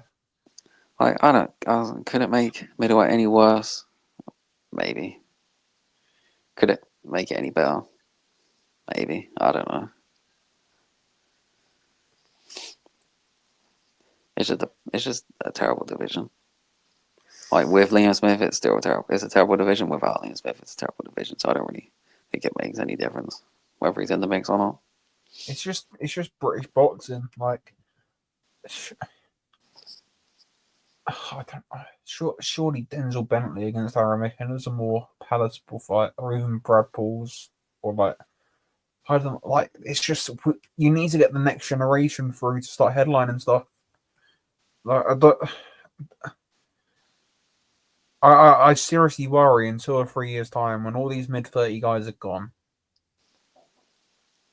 Like, could it make middleweight any worse? Maybe. Could it make it any better? Maybe. I don't know. It's just a terrible division. Like, with Liam Smith, it's still terrible. It's a terrible division. Without Liam Smith, it's a terrible division. So I don't really think it makes any difference whether he's in the mix or not. It's just British boxing. Like, I don't know. Surely Denzel Bentley against Aaron McKenna is a more palatable fight, or even Brad Paul's, or like, I don't like. It's just you need to get the next generation through to start headlining stuff. Like, I seriously worry in 2 or 3 years' time when all these mid-30 guys are gone,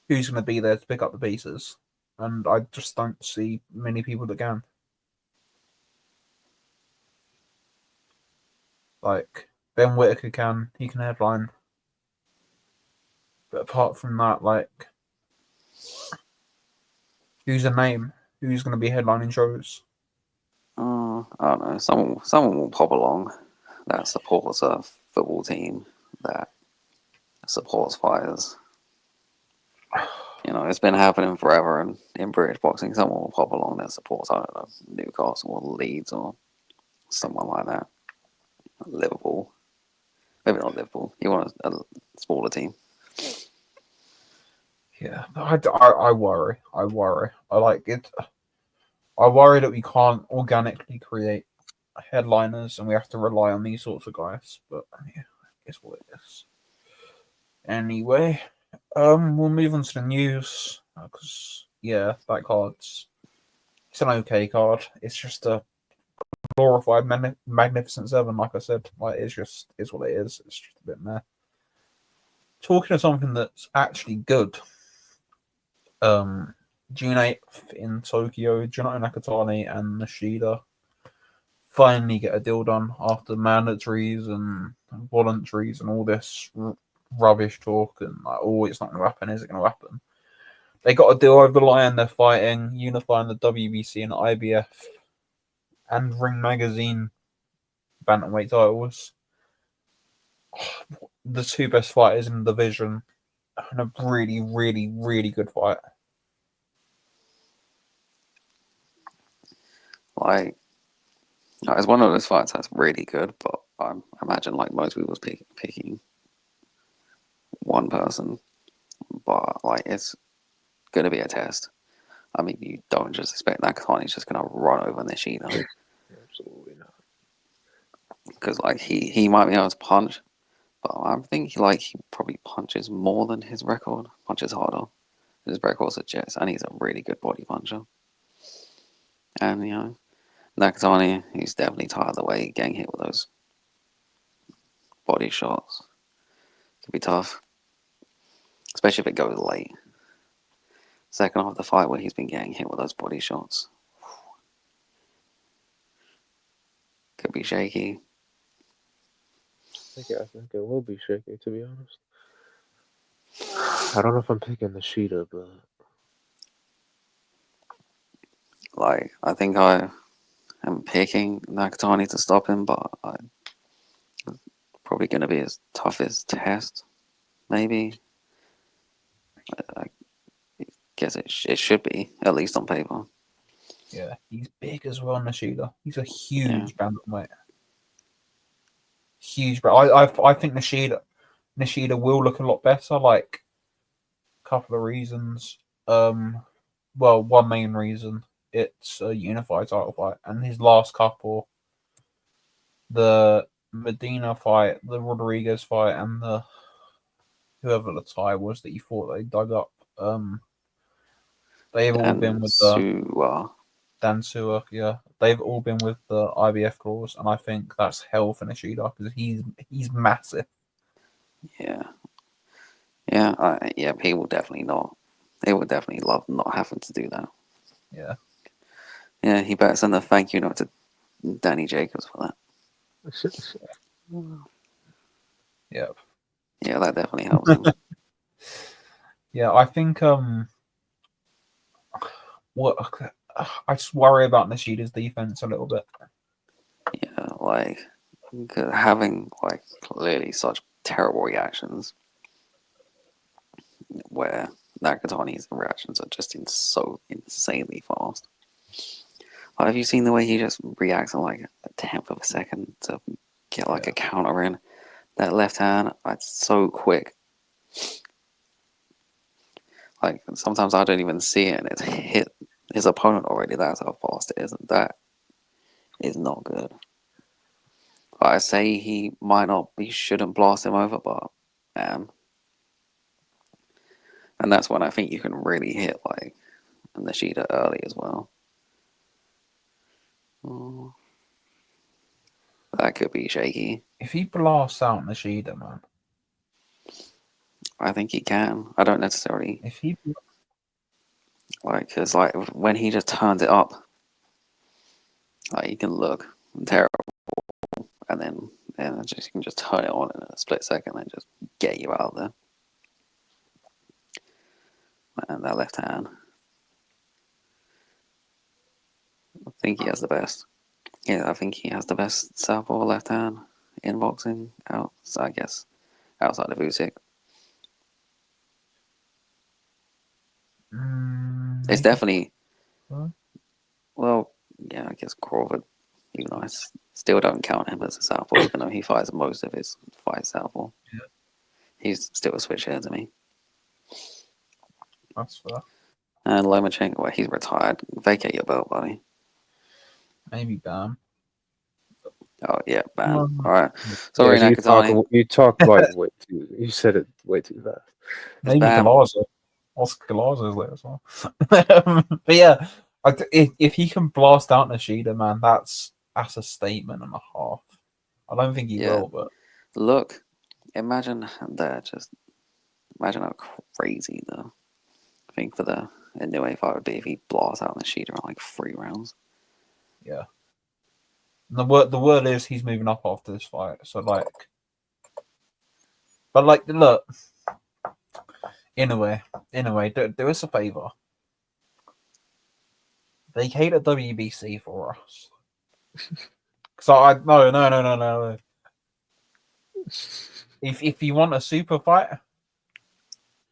who's going to be there to pick up the pieces? And I just don't see many people that can. Like, Ben Whittaker can, he can headline. But apart from that, like, who's a name? Who's going to be headlining shows? I don't know. Someone will pop along that supports a football team that supports fighters. You know, it's been happening forever, and in British boxing, someone will pop along that supports, I don't know, Newcastle or Leeds or someone like that. Liverpool. Maybe not Liverpool. You want a smaller team. Yeah, I worry. I worry. I like it. I worry that we can't organically create headliners and we have to rely on these sorts of guys. But yeah, it's what it is. Anyway, we'll move on to the news because yeah, that card's it's an okay card. It's just a glorified Magnificent Seven, like I said. Like it's what it is. It's just a bit meh. Talking of something that's actually good. June 8th in Tokyo, Jonathan Nakatani and Nishida finally get a deal done after mandatories and voluntaries and all this rubbish talk and like, oh, it's not going to happen. Is it going to happen? They got a deal over the line. They're fighting, unifying the WBC and IBF and Ring Magazine bantamweight titles. The two best fighters in the division, and a really, really, really good fight. Like, it's one of those fights that's really good, but I imagine like most people's picking one person, but like it's gonna be a test. I mean, you don't just expect that Connor's just gonna run over Nishida. Absolutely not. Because like he might be able to punch, but I think he probably punches more than his record, punches harder. His record suggests, and he's a really good body puncher. And Nakatani, he's definitely tired of the way getting hit with those body shots. Could be tough, especially if it goes late. Second half of the fight where he's been getting hit with those body shots. Could be shaky. I think it will be shaky, to be honest. I don't know if I'm picking Nishida, but Like, I think I am picking Nakatani to stop him, but it's probably going to be his toughest test, maybe. I guess it should be, at least on paper. Yeah, he's big as well, Nishida. He's a huge bantamweight. Huge, but I think Nishida will look a lot better. Like a couple of reasons. Well, one main reason, it's a unified title fight, and his last couple, the Medina fight, the Rodriguez fight, and the whoever the tie was that you thought they dug up. They've all been with the Dansua, yeah. They've all been with the IBF clause, and I think that's hell for Nishida because he's massive. Yeah. Yeah, he will definitely not. He would definitely love not having to do that. Yeah. Yeah, he better send a thank you note to Danny Jacobs for that. Yep. Yeah, that definitely helps him. Yeah, I think what I just worry about Nishida's defense a little bit. Yeah, like having like clearly such terrible reactions, where Nakatani's reactions are just so insanely fast. Like, have you seen the way he just reacts in like a tenth of a second to get like a counter in? That left hand, it's so quick. Like sometimes I don't even see it, and it's hit his opponent already. That's how fast it is, and that is not good. I say he shouldn't blast him over, but man, and that's when I think you can really hit like Nishida early as well. Oh, that could be shaky. If he blasts out Nishida, man. I think he can. I don't necessarily If he because like when he just turns it up, like he can look terrible, and then you can just turn it on in a split second and just get you out there. And that left hand, I think he has the best. Yeah, I think he has the best southpaw left hand in boxing I guess outside of Usyk. It's definitely well, yeah, I guess Crawford, even though I still don't count him as a southpaw, even though he fights most of his fights southpaw. Yeah. He's still a switch hitter to me. That's fair. And Lomachenko, well, he's retired. Vacate your belt, buddy. Maybe Bam. Oh yeah, bam. All right. Sorry, yeah, Nakatani. you talk like way too. You said it way too fast. Maybe Bam. Galazzo. Oscar Galazzo's there as well. But yeah, if he can blast out Nishida, man, that's a statement and a half. I don't think he will, but look, imagine that. Just imagine how crazy the thing for the new fight would be if he blasts out Nishida in like 3 rounds. Yeah. And the word is he's moving up after this fight. So like, but like, look, in a way, do us a favor. Vacate a WBC for us. So no. If you want a super fight,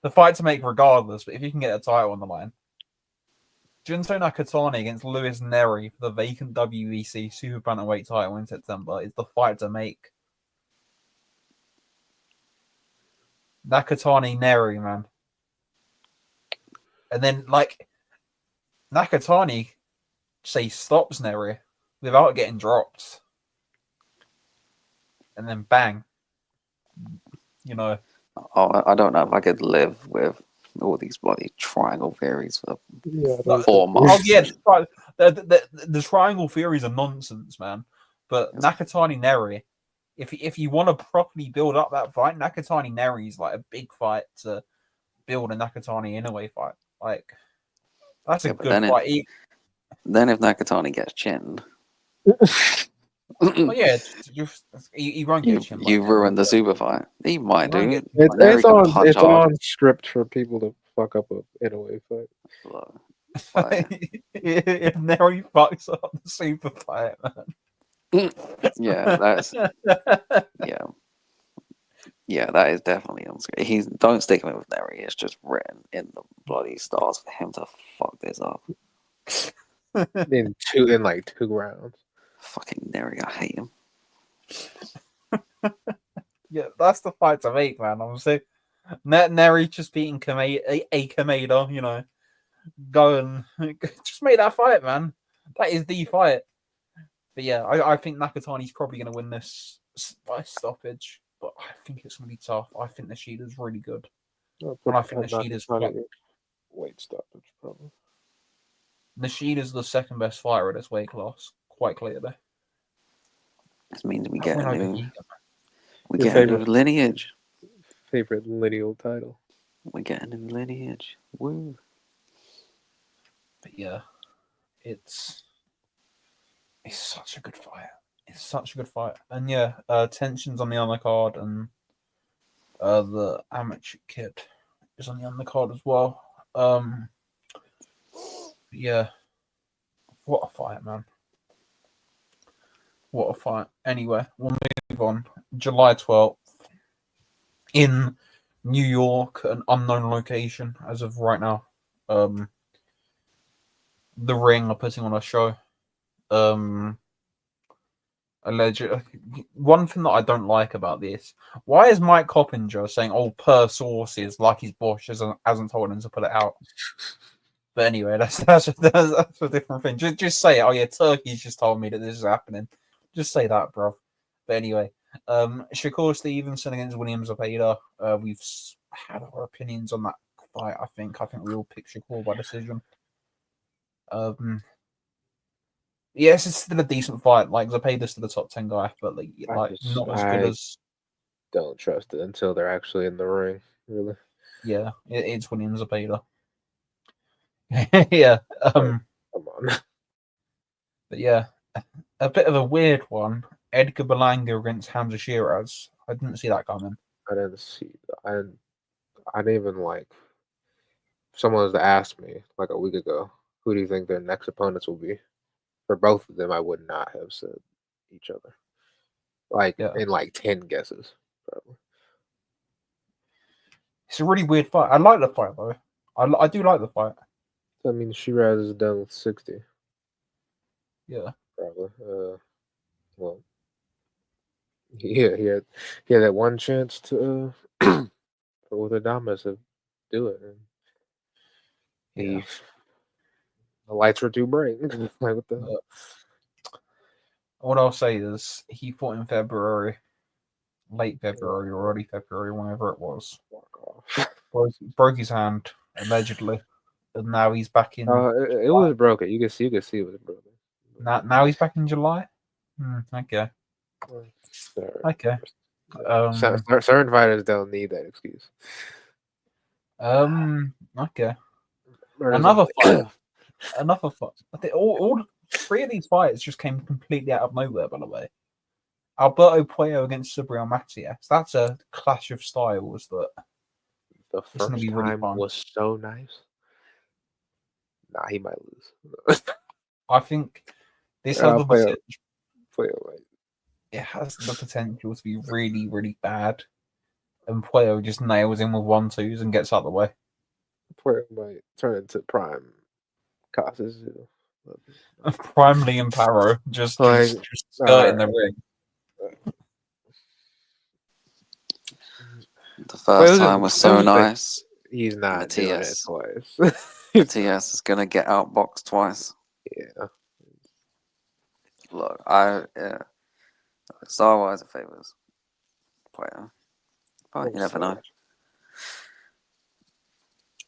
the fight to make regardless, but if you can get a title on the line, Junto Nakatani against Luis Neri for the vacant WBC super bantamweight title in September is the fight to make. Nakatani Neri, man. And then like Nakatani say stops Neri without getting dropped. And then bang. You know. Oh, I don't know if I could live with all these bloody triangle theories for Yeah, 4 months. Oh yeah, the triangle theories are nonsense, man. But Nakatani Neri, if you want to properly build up that fight, Nakatani Neri is like a big fight to build a Nakatani Inoue fight. Like that's a good fight. Then if Nakatani gets chinned, oh yeah, he won't get chinned. You ruined the super fight. He might do. It's on script for people to fuck up a Inoue fight. If Neri fucks up the super fight, man. Yeah, that's yeah, that is definitely on screen. He's don't stick him with Neri. It's just written in the bloody stars for him to fuck this up. in like 2 rounds. Fucking Neri, I hate him. Yeah, that's the fight to make, man. Obviously, Neri just beating Kameda, you know, go and just make that fight, man. That is the fight. But yeah, I think Nakatani's probably going to win this by stoppage, but I think it's going to be tough. I think Nishida's really good. And I think Nishida's weight stoppage, probably. Nishida's the second best fighter at this weight class, quite clearly. This means we get a new lineage. Favorite lineal title. We get a new lineage. Woo. But yeah, it's such a good fight. It's such a good fight. And yeah, tensions on the undercard and the amateur kid is on the undercard as well. Yeah. What a fight, man. What a fight. Anyway, we'll move on. July 12th in New York, an unknown location as of right now. The Ring are putting on a show. Allegedly, one thing that I don't like about this, why is Mike Coppinger saying, "Oh, per sources," like his boss hasn't told him to put it out? But anyway, that's a different thing. Just say, "Oh yeah, Turkey's just told me that this is happening." Just say that, bro. But anyway, Shakur Stevenson against William Zepeda. We've had our opinions on that fight. I think we all picked Shakur by decision. Yes, it's still a decent fight. Like Zepeda's still the top 10 guy, but not as good as. Don't trust it until they're actually in the ring. Really? Yeah, it's William Zepeda. Yeah. Come on. But yeah, a bit of a weird one. Edgar Berlanga against Hamza Shiraz. I didn't see that coming. I didn't see. I didn't even like. If someone was to ask me like a week ago, who do you think their next opponents will be? For both of them, I would not have said each other. In like 10 guesses, probably. It's a really weird fight. I like the fight though. I do like the fight. I mean, Shiraz is done with 60. Yeah. Probably. Well, yeah, he had that one chance to for Adamas to do it. And the lights were too bright. Like what the? What I'll say is he fought in February, late February or early February, whenever it was. Broke his hand allegedly, and now he's back in. It was broken. You can see it was broken. Now he's back in July. Okay. Okay. Certain fighters don't need that excuse. Okay. Another fight. I think all 3 of these fights just came completely out of nowhere, by the way. Alberto Puello against Subriel Matias. That's a clash of styles that The it's going to first be really time fun. was so nice. Nah, he might lose. I think this has the potential. It has the potential to be really, really bad. And Puello just nails in with 1-2s and gets out of the way. Puello might turn into prime Casas. Prime Liam Paro just skirting the ring. The first time was so nice. He's not doing it twice. Matias is gonna get outboxed twice. Yeah. Look, Star Wars favors Puello, but you never know.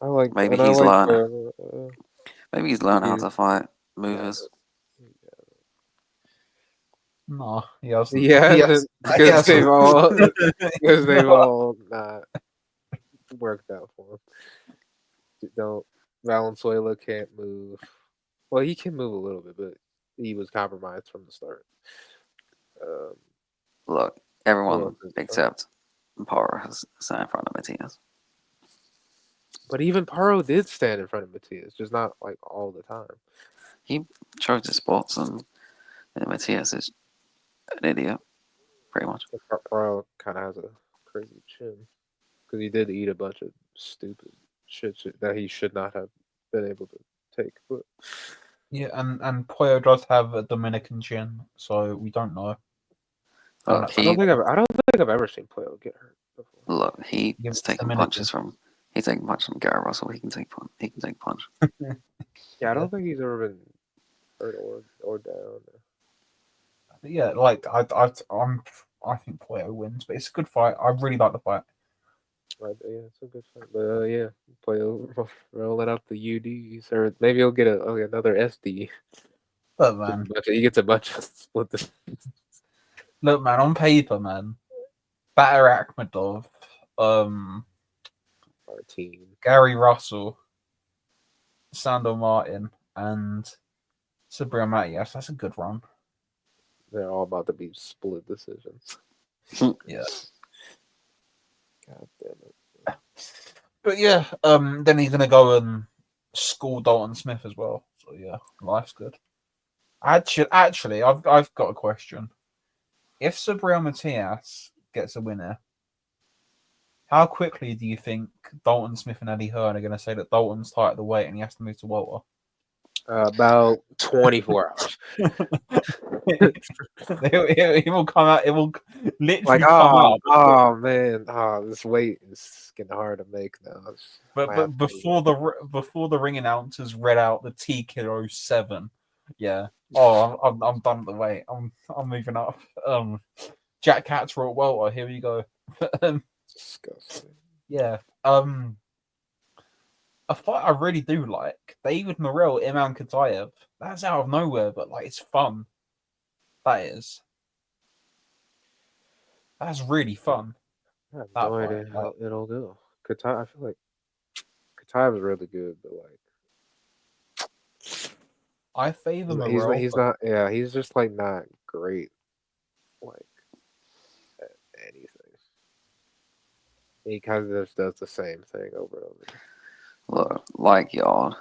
I like. Maybe he's learning. The, Maybe he's learning how to fight movers. No, he hasn't. Because they've all not worked out for him. Valenzuela can't move. Well, he can move a little bit, but he was compromised from the start. Look, everyone except Paro has sat in front of Matias. But even Paro did stand in front of Matias, just not like all the time. He chose his spots, and Matias is an idiot, pretty much. Paro kind of has a crazy chin because he did eat a bunch of stupid shit that he should not have been able to take. But yeah, and Puello does have a Dominican chin, so we don't know. I don't think I've ever seen Puello get hurt before. Look, he's taking punches from. He's taking punches from Gary Russell. He can take punch. Yeah, I don't think he's ever been hurt or down. But yeah, like I think Puello wins, but it's a good fight. I really like the fight. Right, yeah, it's a good fight. But yeah, Puello rolling out the UDs, or maybe he'll get another SD. But man, he gets a bunch of split. Look, man, on paper, man, Batar Akhmedov, Our team. Gary Russell, Sandor Martin, and Subriel Matias. That's a good run. They're all about to be split decisions. Yeah. God damn it. But yeah, then he's gonna go and school Dalton Smith as well. So yeah, life's good. Actually, I've got a question. If Subriel Matias gets a winner, how quickly do you think Dalton Smith and Eddie Hearn are going to say that Dalton's tight at the weight and he has to move to welter? About 24 hours. It will come out. It will literally come out. Oh man! This weight is getting hard to make now. But before the ring announcers read out the T-Kilo 7, yeah. Oh, I'm done at the weight. I'm moving up. Jack Catcher at welter. Here we go. Disgusting. Yeah. A fight I really do like. David Morrell, Iman Katayev. That's out of nowhere, but like it's fun. That is. That's really fun. I have no idea how it'll go. Katayev, I feel like Katayev is really good, but like I favor Morrell. He's not. Yeah, he's just like not great. Like at anything. He kind of just does the same thing over and over. Look, like y'all,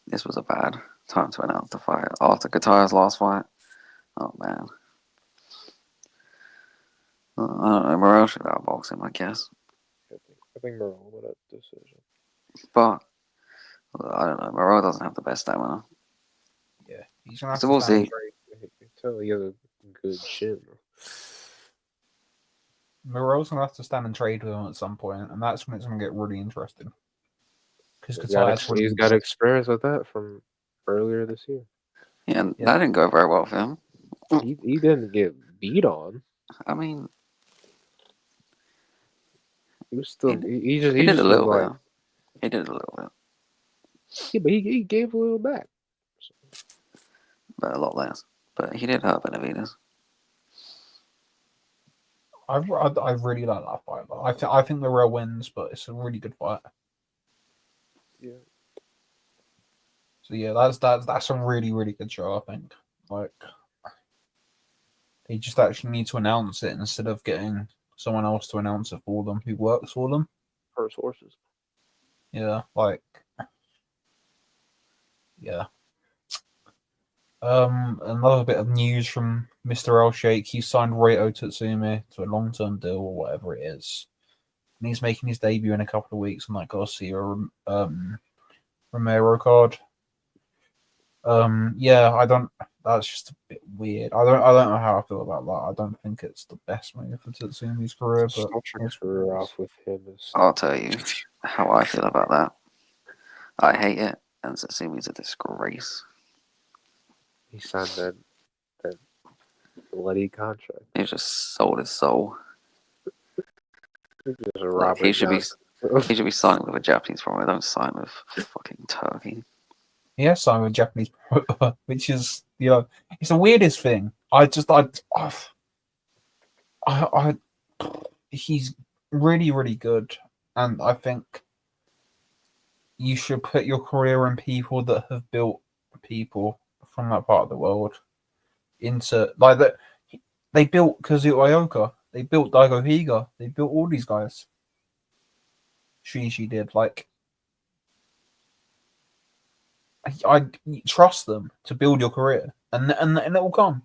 this was a bad time to announce the fight after Katayev's last fight. Oh man, I don't know. Morrell should outbox him, I guess. I think Morrell would have decision. But I don't know. Morrell doesn't have the best stamina. Yeah, he's gonna have so we'll see. Tell he has a good chin. Morrell's gonna have to stand and trade with him at some point, and that's when it's gonna get really interesting. Because he's got experience with that from earlier this year. Yeah, and that didn't go very well for him. He didn't get beat on. I mean, he was still. He did a little bit. He did a little bit. Yeah, but he gave a little back. But a lot less. But he did hurt Benavidez. I really like that fight. I think Morrell wins, but it's a really good fight. Yeah. So yeah, that's a really, really good show, I think. Like, they just actually need to announce it instead of getting someone else to announce it for them who works for them. Per sources. Yeah, like, yeah. Another bit of news from Mr. El Sheikh. He signed Reito Tatsumi to a long-term deal or whatever it is. And he's making his debut in a couple of weeks on that Garcia Romero card. Yeah, I don't. That's just a bit weird. I don't know how I feel about that. I don't think it's the best move for Tatsumi's career, but Start your it's career what it is. off with him. Is I'll tell you how I feel about that. I hate it, and Satsumi's a disgrace. he signed that bloody contract. He just sold his soul. Just Look, Robert he should Johnson. he should be signing with a Japanese promoter. Don't sign with fucking Turkey. He has signed with Japanese, which is it's the weirdest thing. He's really, really good, and I think you should put your career in people that have built people from that part of the world into like that. They built Kazuo Ioka, they built Daigo Higa, they built all these guys. Shishi did. Like, I trust them to build your career, and it will come.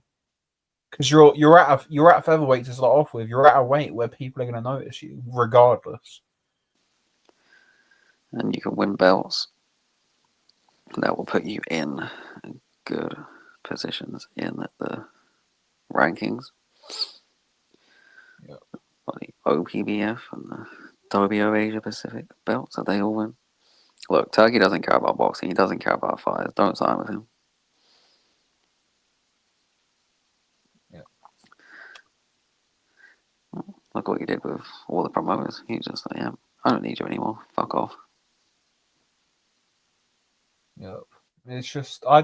Because you're at featherweight to start off with. You're at a weight where people are going to notice you, regardless. And you can win belts. That will put you in good positions in the rankings. Yeah. Like the OPBF and the WBO Asia Pacific belts that they all win. Look, Turkey doesn't care about boxing. He doesn't care about fighters. Don't sign with him. Yeah. Look what he did with all the promoters. He just like, yeah, I don't need you anymore. Fuck off. Yeah. It's just I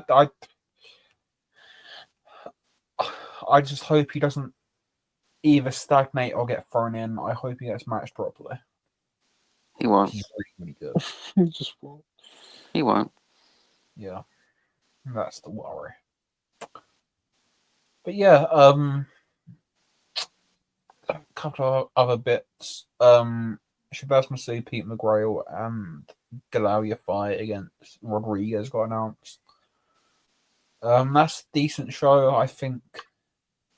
just hope he doesn't either stagnate or get thrown in. I hope he gets matched properly. He won't. He's really, really good. He just won't. He won't. Yeah. That's the worry. But yeah, a couple of other bits. Shabazz Masood, Pete McGrail, and Galawia fight against Rodriguez got announced. That's a decent show. I think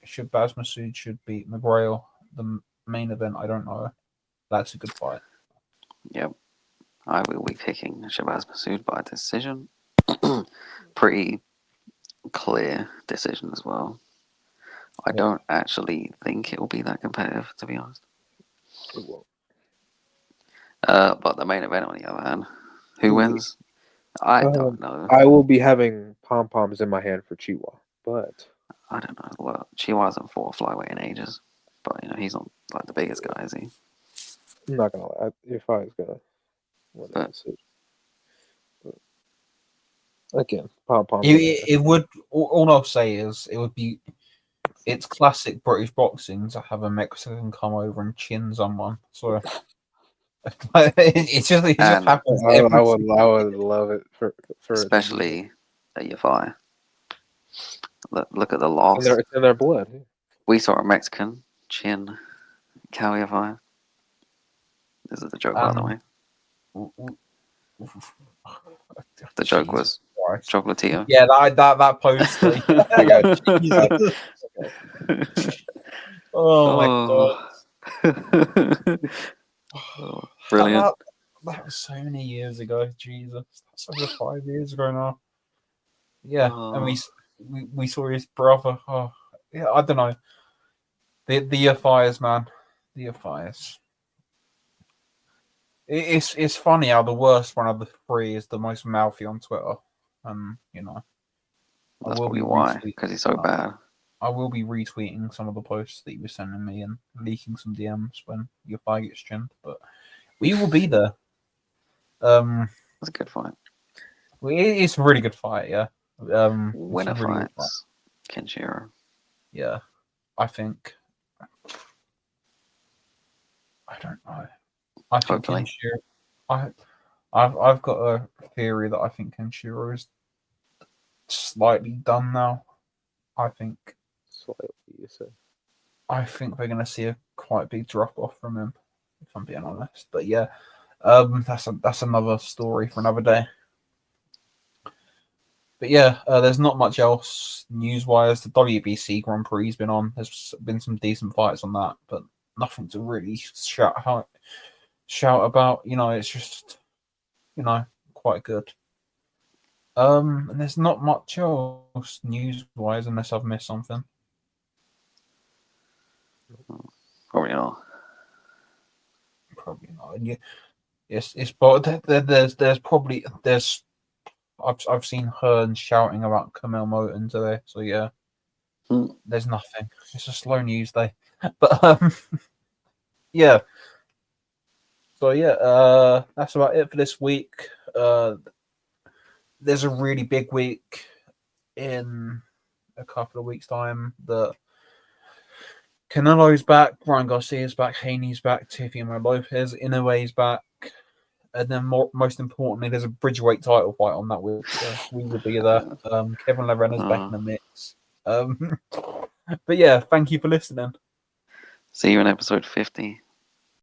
Shabazz Masood should beat McGrail. The main event, I don't know. That's a good fight. Yep. I will be picking Shabazz Masood by decision. Pretty clear decision as well. I don't actually think it will be that competitive, to be honest. It won't. But the main event, on the other hand, who wins? I don't know. I will be having pom poms in my hand for Chihuahua, but I don't know. Well, Chihuahua hasn't fought a flyweight in ages, but he's not like the biggest guy, is he? I'm not gonna lie. If I was gonna win But- that decision, but again, pom poms. It would. All I'll say is it would be. It's classic British boxing to have a Mexican come over and chin someone. So it just And happens. I would love it for especially at UFI. Look at the in loss. their blood. We saw a Mexican chin UFI. This is the joke, by the way. The joke was Chocolatito. Yeah, that poster. Oh my god. Oh, brilliant. That was so many years ago. Jesus, that's over 5 years ago now. Yeah, and we saw his brother. Oh, yeah, I don't know. The fires, man. The fires. It's funny how the worst one of the three is the most mouthy on Twitter. That's probably why, because he's so bad. I will be retweeting some of the posts that he was sending me and leaking some DMs when your fight gets trimmed. But we will be there. That's a good fight. It's a really good fight, yeah. Winner fights, Kenshiro. Yeah, I think. I don't know. I think Kenshiro. I've got a theory that I think Kenshiro is slightly done now. I think Slightly, you say. we're going to see a quite big drop off from him, if I'm being honest. But yeah, that's another story for another day. But yeah, there's not much else news-wise. The WBC Grand Prix has been on. There's been some decent fights on that, but nothing to really shout about. It's just quite good. And there's not much else news-wise unless I've missed something. Probably not. Probably not. And it's but there's I've seen Hearn shouting about Camille Moten today. So yeah, there's nothing. It's a slow news day. But yeah. So yeah, that's about it for this week. There's a really big week in a couple of weeks' time. The Canelo's back, Ryan Garcia's back, Haney's back, Teofimo Lopez, Inoue's back, and then most importantly, there's a Bridgeweight title fight on that week. So we will be there. Kevin Lorena's back in the mix. But yeah, thank you for listening. See you in episode 50.